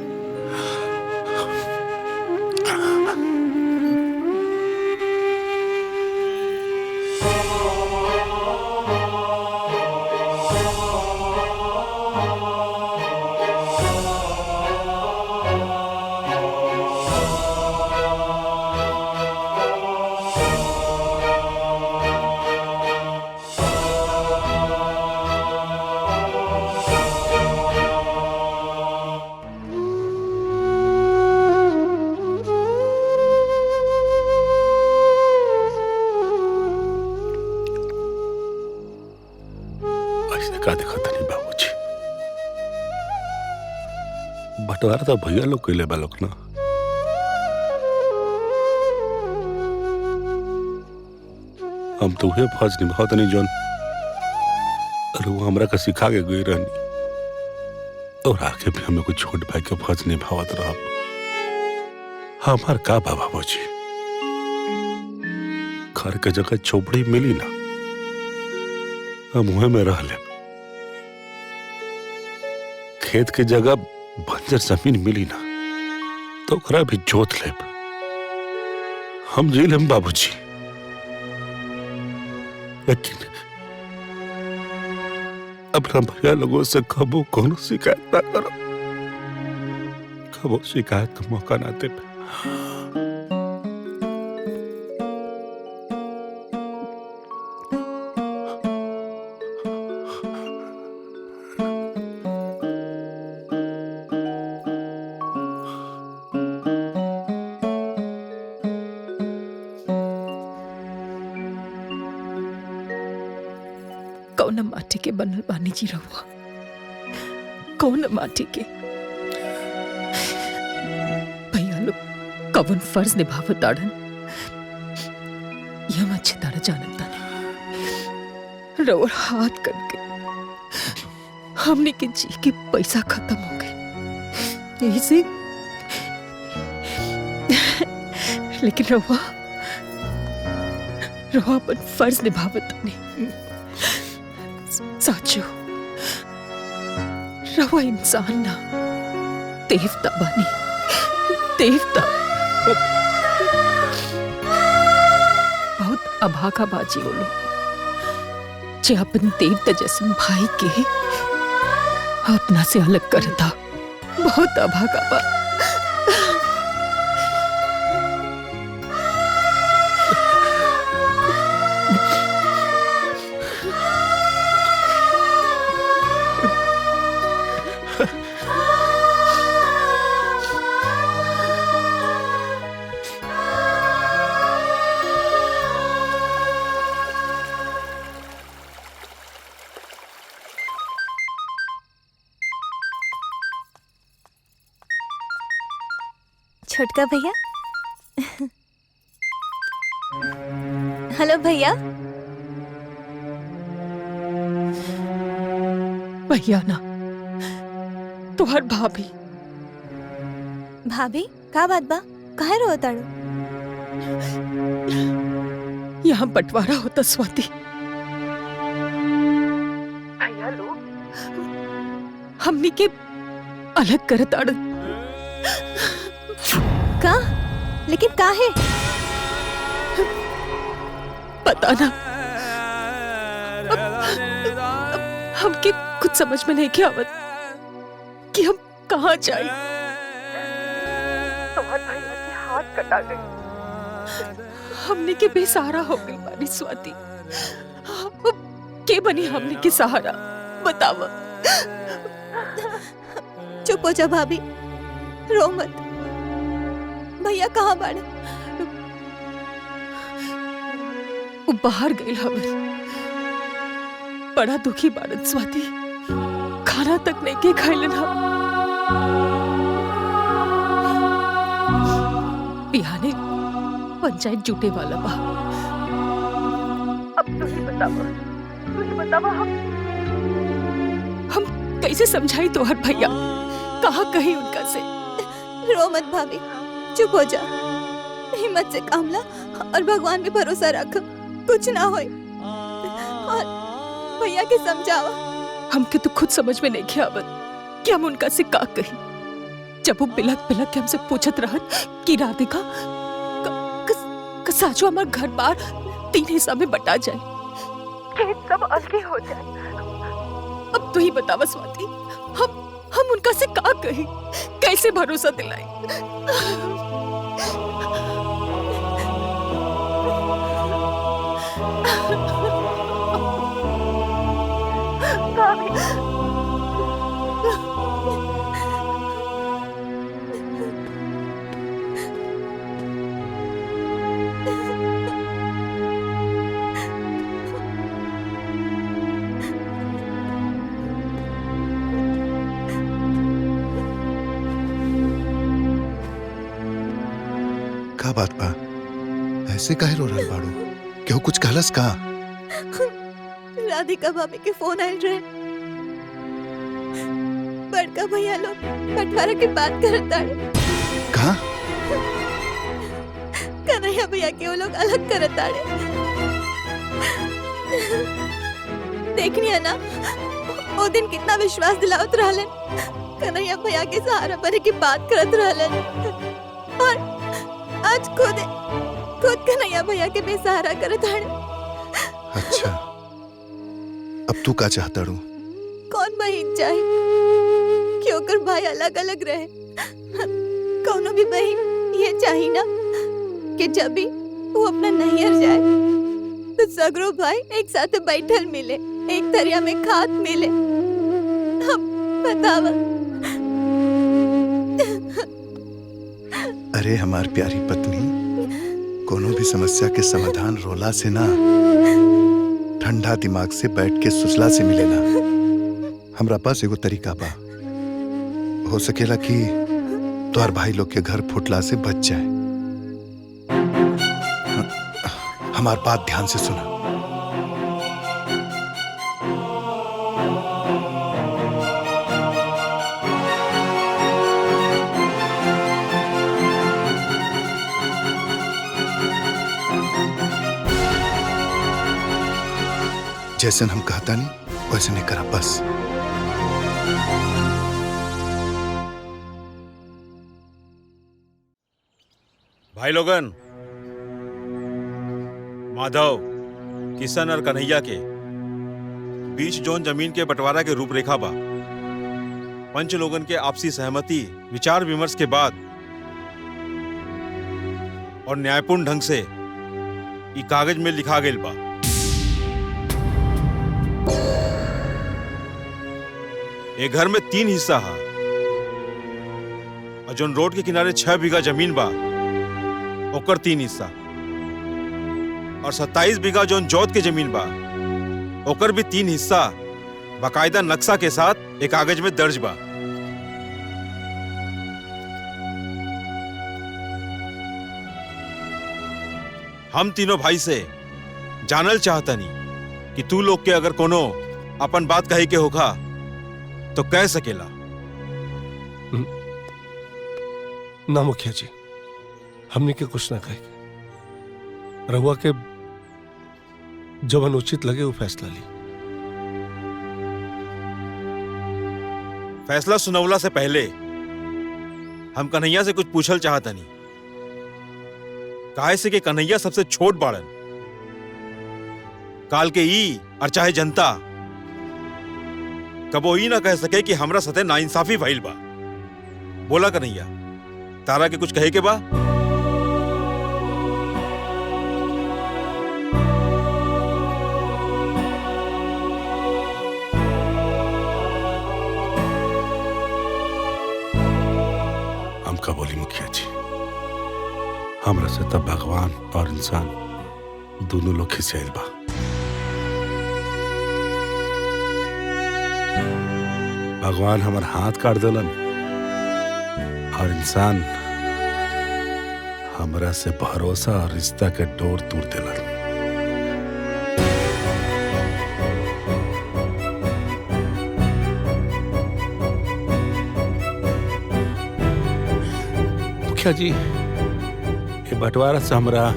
का देखा था नहीं बाबूजी, बंटवारा तो भैया लोग कैले बा लोग ना। हम तो वही फर्ज निभावत नहीं जोन और वो हमरा का सिखा के गई रहनी, और आगे भी हमें कुछ छोट भाई के फर्ज निभावत रहा। हमार का बाबूजी, घर के जगह चौपड़ी मिली ना, हम वहीं में रह ले। खेत के जगह बंजर जमीन मिली ना तो ओकरा भी जोत लेब, हम जी लेब बाबूजी। लेकिन अब भैया लोगों से कबो कोनो शिकायत ना करो, कबो शिकायत का मौका ना दे। कौन माटी के बनल बानी जी रहुआ, कौन माटी के भैया लोग कवन फर्ज निभावत ताड़न ये हम अच्छी तरह जानत तानी। रउर हाथ करके हमने के जी के पैसा खत्म हो गए यही से, लेकिन रउआ अपन फर्ज निभावत तानी। साचो रवा इंसान ना देवता बानी, देवता। बहुत अभागा बाजी वो लोग जे अपन देवता जैसे भाई के अपना से अलग करता। बहुत अभागा बा। छोटका भैया। हेलो भैया। भैया ना तुहार भाभी। भाभी का बात बा, काहे रो ताड़ू? यहाँ बंटवारा होता स्वाति। भैया लोग हमनी के अलग कर ताड़न। का? लेकिन काहे? पता ना, हमके कुछ समझ में नहीं क्या आवत कि हम कहाँ जाए। तुम्हारे भैया के हाथ कटा गए, हमने के बेसहारा हो गई बानी स्वाति। के बनी हमने के सहारा बतावा। चुप हो जा भाभी, रो मत। भैया कहाँ बाड़े? वो बाहर गए हवन। बड़ा दुखी बाड़न स्वाति, खाना तक नहीं के खाइलन हम। बिहाने पंचायत जुटे वाला बा। अब तू ही बतावा हम कैसे समझाई तोहर भैया? कहाँ कही उनका से? रो मत भाभी, चुप हो जा। हिम्मत से काम ला और भगवान पे भरोसा रख, कुछ ना होए। और भैया के समझावा। हमके तो खुद समझ में नहीं आवत कि हम उनका से का कही। जब वो बिलक बिलक के हमसे पूछत रहत कि राधिका साचो हमार घर बार 3 हिस्सा में बटा जाए, खेत सब अलगे हो जाए। अब तू ही बतावा स्वाति, हम उनका से का कही, कैसे भरोसा दिलाई? का बात बा? ऐसे काहे रो रहल बाड़ू? क्यों कुछ कहलस का? राधिका भाभी के फोन आयल रहे। बड़का भैया लोग बंटवारा की बात करत ताड़े। का? कन्हैया भैया के वो लोग अलग करत ताड़े। देखनी है ना, वो दिन कितना विश्वास दिलावत रहलन। कन्हैया भैया के सहारा बने की बात करत रहलन। और आज खुद कन्हैया भैया के बेसहारा करत ताड़े। अच्छा, अब तू का चाहता रू? कौन बहन चाहे कि ओकर भाई अलग अलग रहे? कौनो भी बहन ये चाहिए ना कि जब भी वो अपना नैहर जाए तो सगरो भाई एक साथ बैठल मिले, एक दरिया में खात मिले। हम बतावा। अरे हमार प्यारी पत्नी, कोनो भी समस्या के समाधान रोला से ना, ठंडा दिमाग से बैठ के सुसला से मिलेला। हमरा पास एगो तरीका बा, हो सकेला कि तुम्हार भाई लोग के घर फुटला से बच जाए। हमार बात ध्यान से सुना। जैसे हम कहता नहीं वैसे नहीं करा बस। भाई लोगन, माधव, किशन और कन्हैया के बीच जोन जमीन के बंटवारा के रूपरेखा बा, पंच लोगन के आपसी सहमति विचार विमर्श के बाद और न्यायपूर्ण ढंग से ई कागज में लिखा गया बा। एक घर में 3 हिस्सा है और जोन रोड के किनारे 6 बीघा जमीन बा ओकर 3 हिस्सा और 27 बीघा जोन जोत के जमीन बा ओकर भी 3 हिस्सा बाकायदा नक्शा के साथ एक कागज में दर्ज बा। हम तीनों भाई से जानल चाहतनी कि तू लोग के अगर कोनो अपन बात कहे के होगा तो कह सकेला। ना मुखिया जी, हमने के कुछ ना कहे। रहुआ के जब उचित लगे वो फैसला ली। फैसला सुनवला से पहले हम कन्हैया से कुछ पूछल चाहता नहीं। काहे से कि कन्हैया सबसे छोट बाड़न। काल के ई और चाहे जनता कबो ई ना कह सके कि हमरा सते नाइंसाफी भइल बा। बोला कन्हैया, तारा के कुछ कहे के बा? हम का बोली मुखिया जी, हमरा से तब भगवान और इंसान दोनों लोग खिसियाइल बा। भगवान हमार हाथ काट देलन और इंसान हमरा से भरोसा और रिश्ता के डोर तोड़ देलन। मुखिया जी, ये बंटवारा से हमरा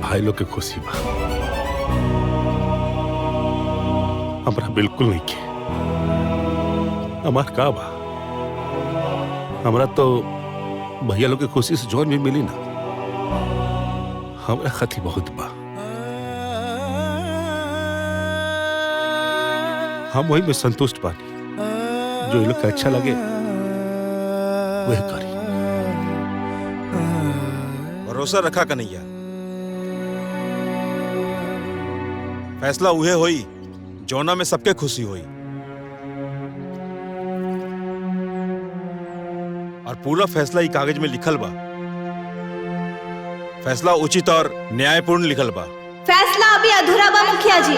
भाई लोग के खुशी बा, हमरा बिल्कुल नहीं के। हमार का बा, हमरा तो भैया लोग के खुशी से जोन भी मिली ना, हमरा खती बहुत बा। हम वही में संतुष्ट बानी, जो ये लोग के अच्छा लगे वही करी। भरोसा रखा कन्हैया, फैसला उहे होई जौना में सबके खुशी होई और पूरा फैसला ही कागज में लिखल बा। फैसला उचित और न्यायपूर्ण लिखल बा। फैसला अभी अधूरा बा मुखिया जी।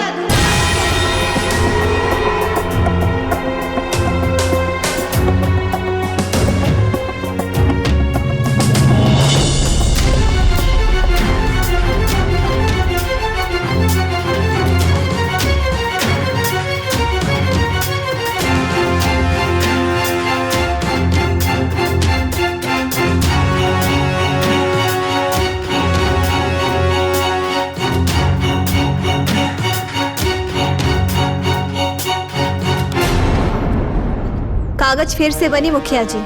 कागज फिर से बनी मुखिया जी,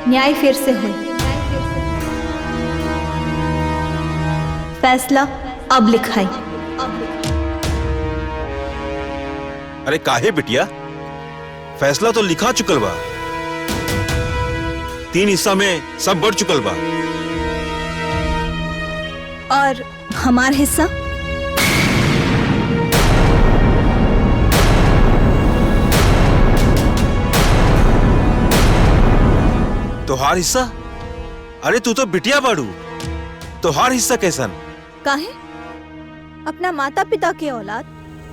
न्याय फिर से हुई। फैसला अब लिखाई। अरे काहे बिटिया, फैसला तो लिखा चुकल बा। 3 हिस्सा में सब बढ़ चुकल बा। और हमार हिस्सा? तोहार हिस्सा? अरे तू तो बिटिया बाड़ू, तोहार हिस्सा कैसन? काहे? अपना माता पिता के औलाद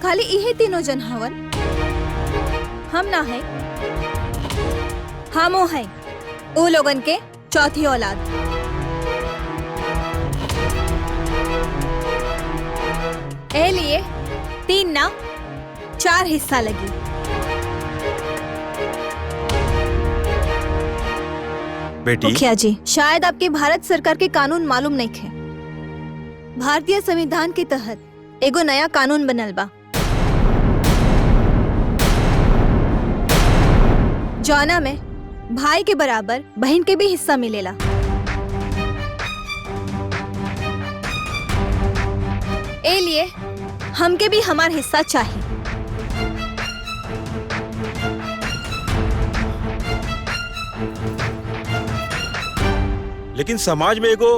खाली इहे तीनों जन हवन, हम ना है। हम वो हैं वो लोगन के चौथी औलाद। ए लिए 3 ना 4 हिस्सा लगी। बेटी मुखिया जी, शायद आपके भारत सरकार के कानून मालूम नहीं थे। भारतीय संविधान के तहत एगो नया कानून बनल बा, जौना में भाई के बराबर बहन के भी हिस्सा मिलेला। ए लिए हमके भी हमार हिस्सा चाहिए। लेकिन समाज में एगो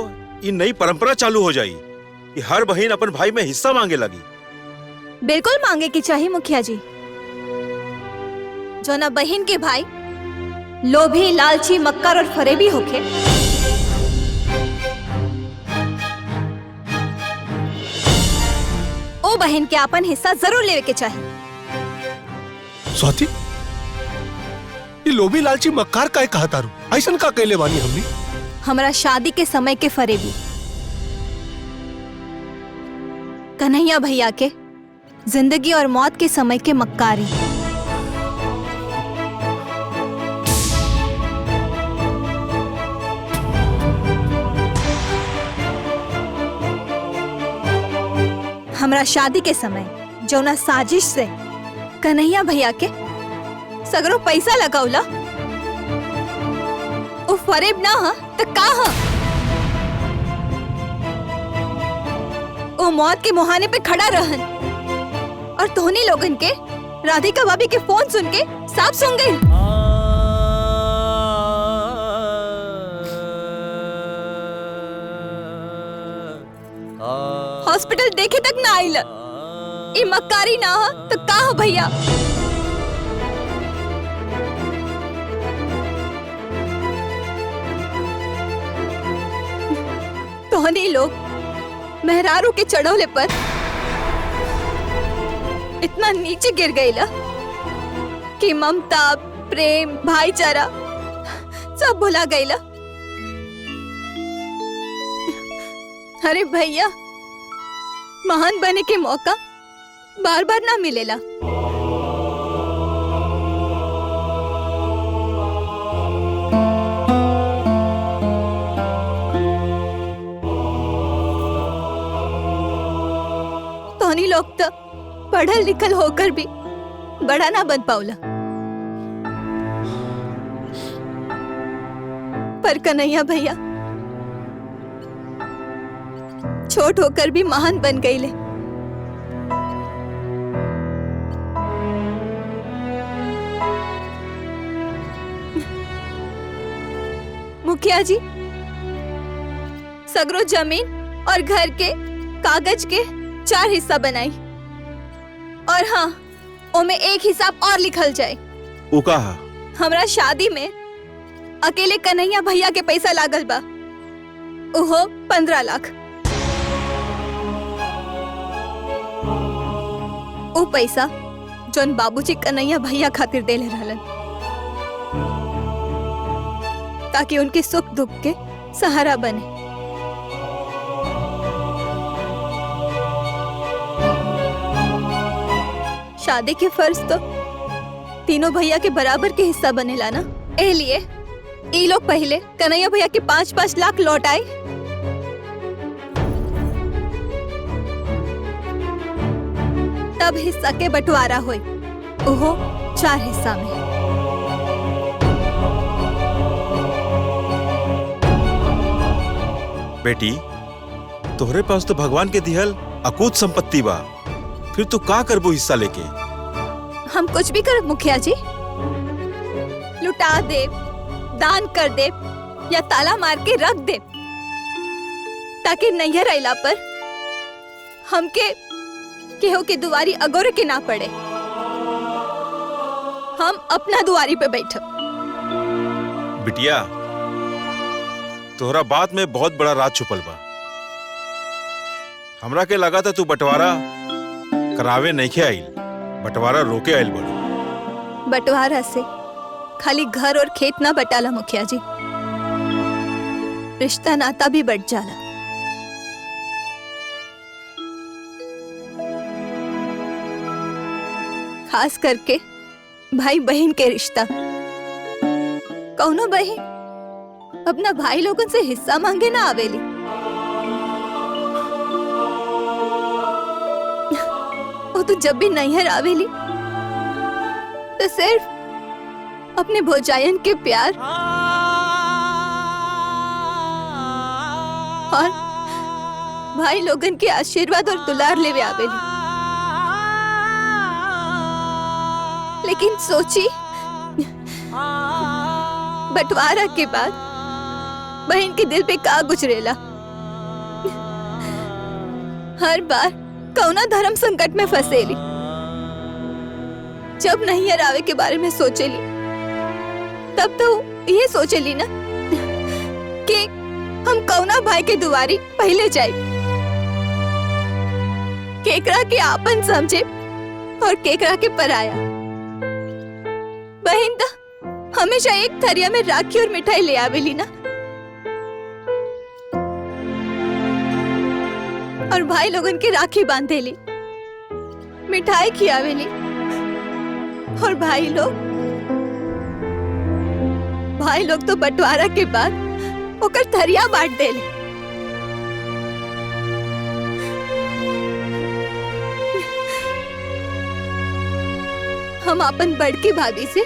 ये नई परंपरा चालू हो जाई कि हर बहन अपन भाई में हिस्सा मांगे लगी। बिल्कुल मांगे की चाहिए मुखिया जी। जो ना बहन के भाई लोभी, लालची, मक्कार और फरेबी होके ओ बहन के अपन हिस्सा जरूर लेवे के चाहिए। स्वाति, ये लोभी लालची मक्कार का कहा तारू, ऐसन का कहले बानी हमनी? हमारा शादी के समय के फरेबी, कन्हैया भैया के जिंदगी और मौत के समय के मक्कारी। हमारा शादी के समय जौना साजिश से कन्हैया भैया के सगरो पैसा लगावला, वो फरेब ना हा तो का हा? वो मौत के मुहाने पे खड़ा रहन और तोहनी लोगन के राधिका भाभी के फोन सुन के साफ सुन गई। हॉस्पिटल देखे तक ना आइल। ई मक्कारी ना हा तो का हा भैया? तोहनी लोग मेहरारू के चढ़ौले पर इतना नीचे गिर गईला कि ममता, प्रेम, भाईचारा सब भुला गईला। अरे भैया, महान बने के मौका बार बार ना मिलेला। तोहनी लोग तो पढ़ल लिखल होकर भी बड़ा ना बन पाउला, पर कन्हैया भैया छोट होकर भी महान बन गईले। मुखिया जी, सगरो जमीन और घर के कागज के 4 हिस्सा बनाई, और हाँ, ओमे एक हिसाब और लिखल जाए। उ कहा? हमरा शादी में अकेले कन्हैया भैया के पैसा लागल बा, उहो 15 लाख। वो पैसा जोन बाबूजी कन्हैया भैया खातिर देले रहलन, ताकि उनके सुख दुख के सहारा बने। शादी के फर्ज तो तीनों भैया के बराबर के हिस्सा बनेला ना। ए लिए ई लोग पहले कन्हैया भैया के 5-5 लाख लौटाए, तब हिस्सा के बंटवारा हुई, उहो 4 हिस्सा में। बेटी, तोहरे पास तो भगवान के दिहल अकूत संपत्ति बा, फिर तू का करबो हिस्सा लेके? हम कुछ भी कर मुखिया जी, लुटा दे, दान कर दे, या ताला मार के रख दे, ताकि नैहर आइला पर हमके केहू के दुआरी अगोरे के ना पड़े। हम अपना दुआरी पे बैठो। बिटिया, तोहरा बात में बहुत बड़ा राज छुपल बा। हमरा के लगा था तू बंटवारा करावे नहीं आइल, बंटवारा रोके आइल बड़ी। बंटवारा से खाली घर और खेत ना बटाला मुखिया जी, रिश्ता नाता भी बढ़ जाला। खास करके भाई बहन के रिश्ता। कौनो बहन अपना भाई लोगन से हिस्सा मांगे ना आवेली। वो तो जब भी नैहर आवेली तो सिर्फ अपने भौजायन के प्यार और भाई लोगन के आशीर्वाद और दुलार लेवे आवेली। लेकिन सोची, बंटवारा के बाद बहन के दिल पे का गुजरेला। हर बार कौना धर्म संकट में फंसेली। जब नैहर आवे के बारे में सोचेली तब तो ये सोचेली ना कि हम कौना भाई के दुआरी पहले जाए, केकरा के आपन समझे और केकरा के पराया। बहन तो हमेशा एक थरिया में राखी और मिठाई ले आवेली ना, और भाई लोगन के राखी बांधेली, मिठाई खियावेली, और भाई लोग तो बंटवारा के बाद ओकर थरिया बांट देले। हम अपन बड़की भाभी से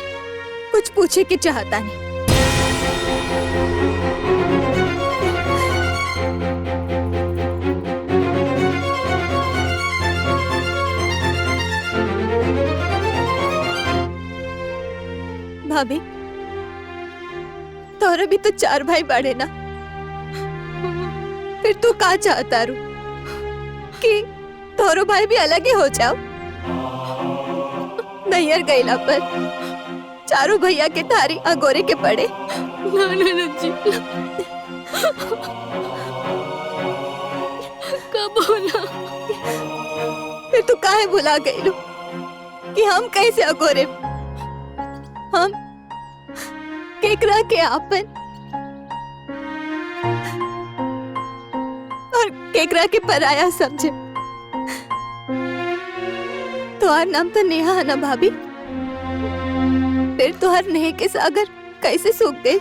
कुछ पूछे के चाहता नहीं। भाभी, तोरा भी तो 4 भाई बड़े ना, फिर तू का चाहता रू कि तोरो भाई भी अलग ही हो जाओ? नैहर गईला पर चारों भैया के थारी अगोरे के पड़े। ना जी, कब बोला? फिर तू काहे भुला गईलू कि हम कैसे अगोरे, हम केकरा के आपन और केकरा के पराया समझे। तोहार नाम तो नेहा है ना भाभी? फिर तोहार नेह के सागर कैसे सूख गए?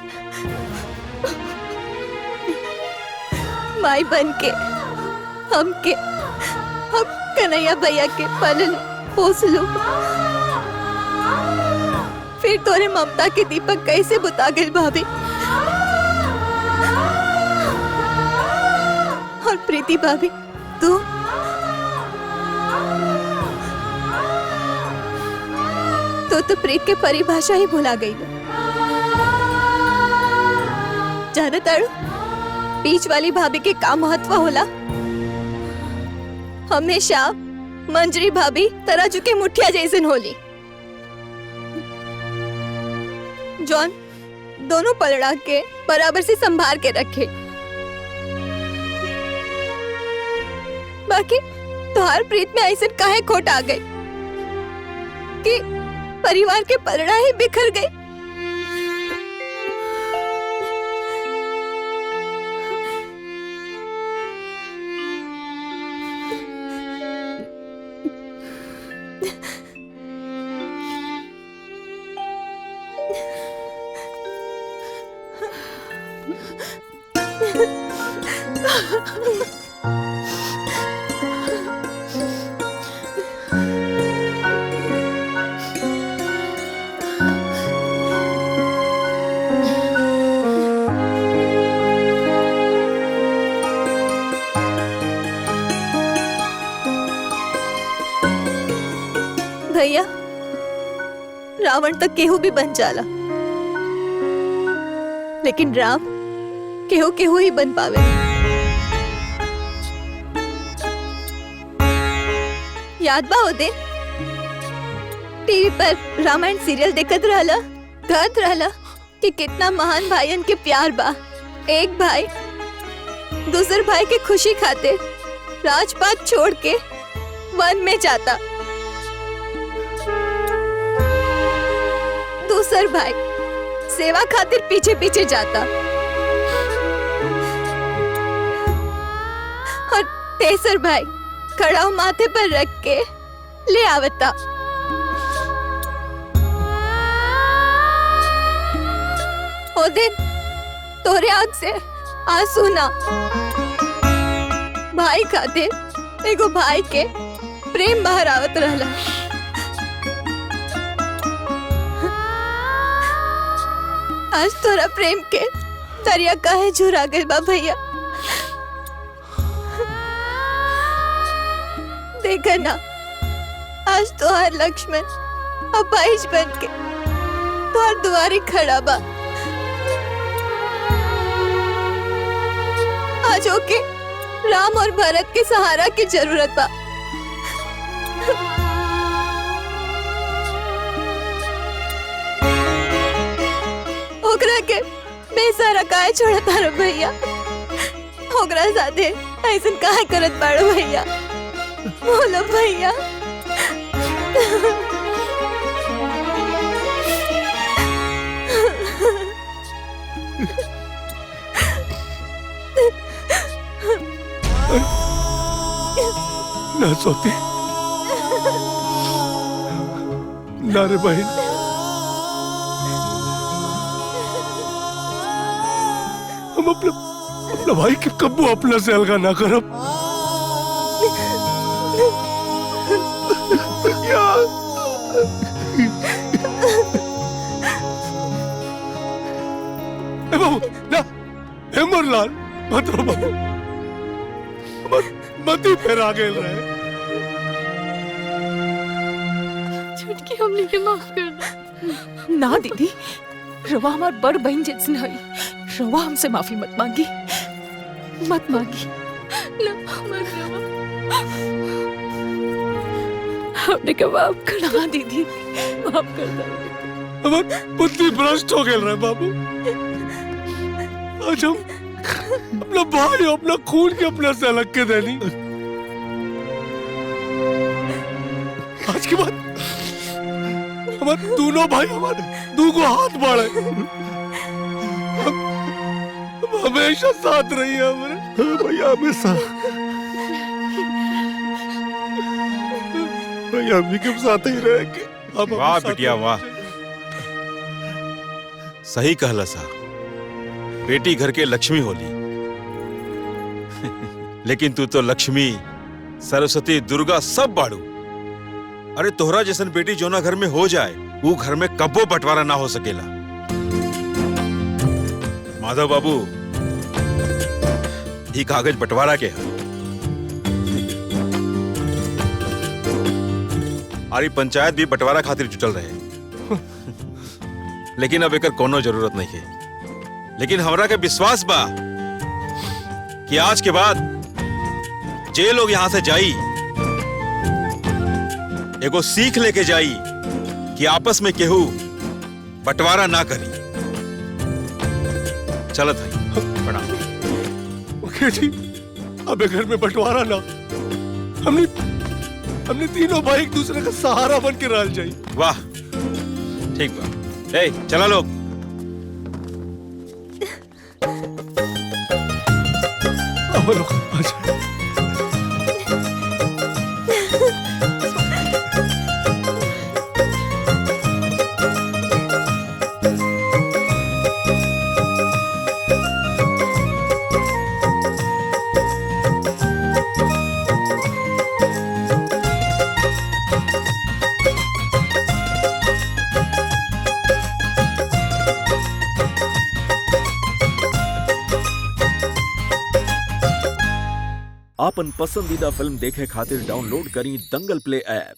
माई बन के हम कन्हैया भैया के पलन पोस लू, फिर तोरे ममता के दीपक कैसे बुता गए भाभी? और प्रीति भाभी, तू तो प्रीत के परिभाषा ही भुला गई। जाना तारू, बीच वाली भाभी के का महत्व होला? हमेशा मंजरी भाभी तराजू के मुठिया जैसन होली। जॉन दोनों पलड़ा के बराबर से संभाल के रखे। बाकी तुहार प्रीत में ऐसे काहे खोट आ गई कि परिवार के पलड़ा ही बिखर गए? भैया, रावण तक केहू भी बन जाला, लेकिन राम केहू ही बन पावे। याद बा ओ दिन टीवी पर रामायण सीरियल देखत रहला, कहत रहला कि कितना महान भाईयन के प्यार बा। एक भाई दूसर भाई के खुशी खातिर राजपाट छोड़ के वन में जाता, दूसर भाई सेवा खातिर पीछे पीछे जाता और तेसर भाई कड़ाव माथे पर रख के ले आवता। ओ दिन तोरे आँख से आंसू ना, भाई खातिर एगो भाई के प्रेम बाहर आवत रहला। आज तोरा प्रेम के दरिया काहे झुरा गइल बा भैया। देखा ना, आज तोहार लक्ष्मण अपाहिज बन के तोहार दुआरी खड़ा बा। आज ओके राम और भरत के सहारा की जरूरत बा। ओकरा के बेसहारा काहे छोड़ता रे भैया। ओकरा साथे ऐसन काहे करत बाड़ो भैया, बोलो भैया। ना सोती ना रे बहन, हम अपना भाई के कब्बू अपना से अलगा ना करब। बाबू ना, हेमरलाल मत रो बाबू, मत ही फिर आगे रहे। छुटकी हमने के माफ कर दो। ना दीदी, रवा हमार बड़ बहन जैसन है, रवा हमसे माफी मत मांगी, मत मांगी। ना मत रवा। हमने के माफ कर ना दीदी, माफ कर दो। हमार बुद्धि भ्रष्ट हो गए रहे बाबू। आज हम अपना भाई अपना खून के अपना से अलग के देनी। आज के बाद हमारे दोनों भाई हमारे दूगो हाथ बढ़े, हमेशा साथ रही है हमारे भैया, हमेशा भैया हम के साथ ही रहेंगे। वाह बिटिया वाह, सही कहला सा। बेटी घर के लक्ष्मी होली, लेकिन तू तो लक्ष्मी सरस्वती दुर्गा सब बाड़ू। अरे तोहरा जैसन बेटी जो ना घर में हो जाए, वो घर में कब्बो बंटवारा ना हो सकेला। माधव बाबू, ये कागज बंटवारा के है। हमारी पंचायत भी बंटवारा खातिर जुटल रहे, लेकिन अब एकर कोनो जरूरत नहीं है। लेकिन हमरा के विश्वास बा कि आज के बाद जे लोग यहां से जाई, एगो सीख लेके जाई कि आपस में केहू बंटवारा ना करी। चलत है, प्रणाम। ओके जी, अब घर में बंटवारा ना, हमने तीनों भाई एक दूसरे का सहारा बन के रह जाई। वाह, ठीक बा। ए, चला लोग। आपन पसंदीदा फिल्म देखे खातिर डाउनलोड करी दंगल प्ले ऐप।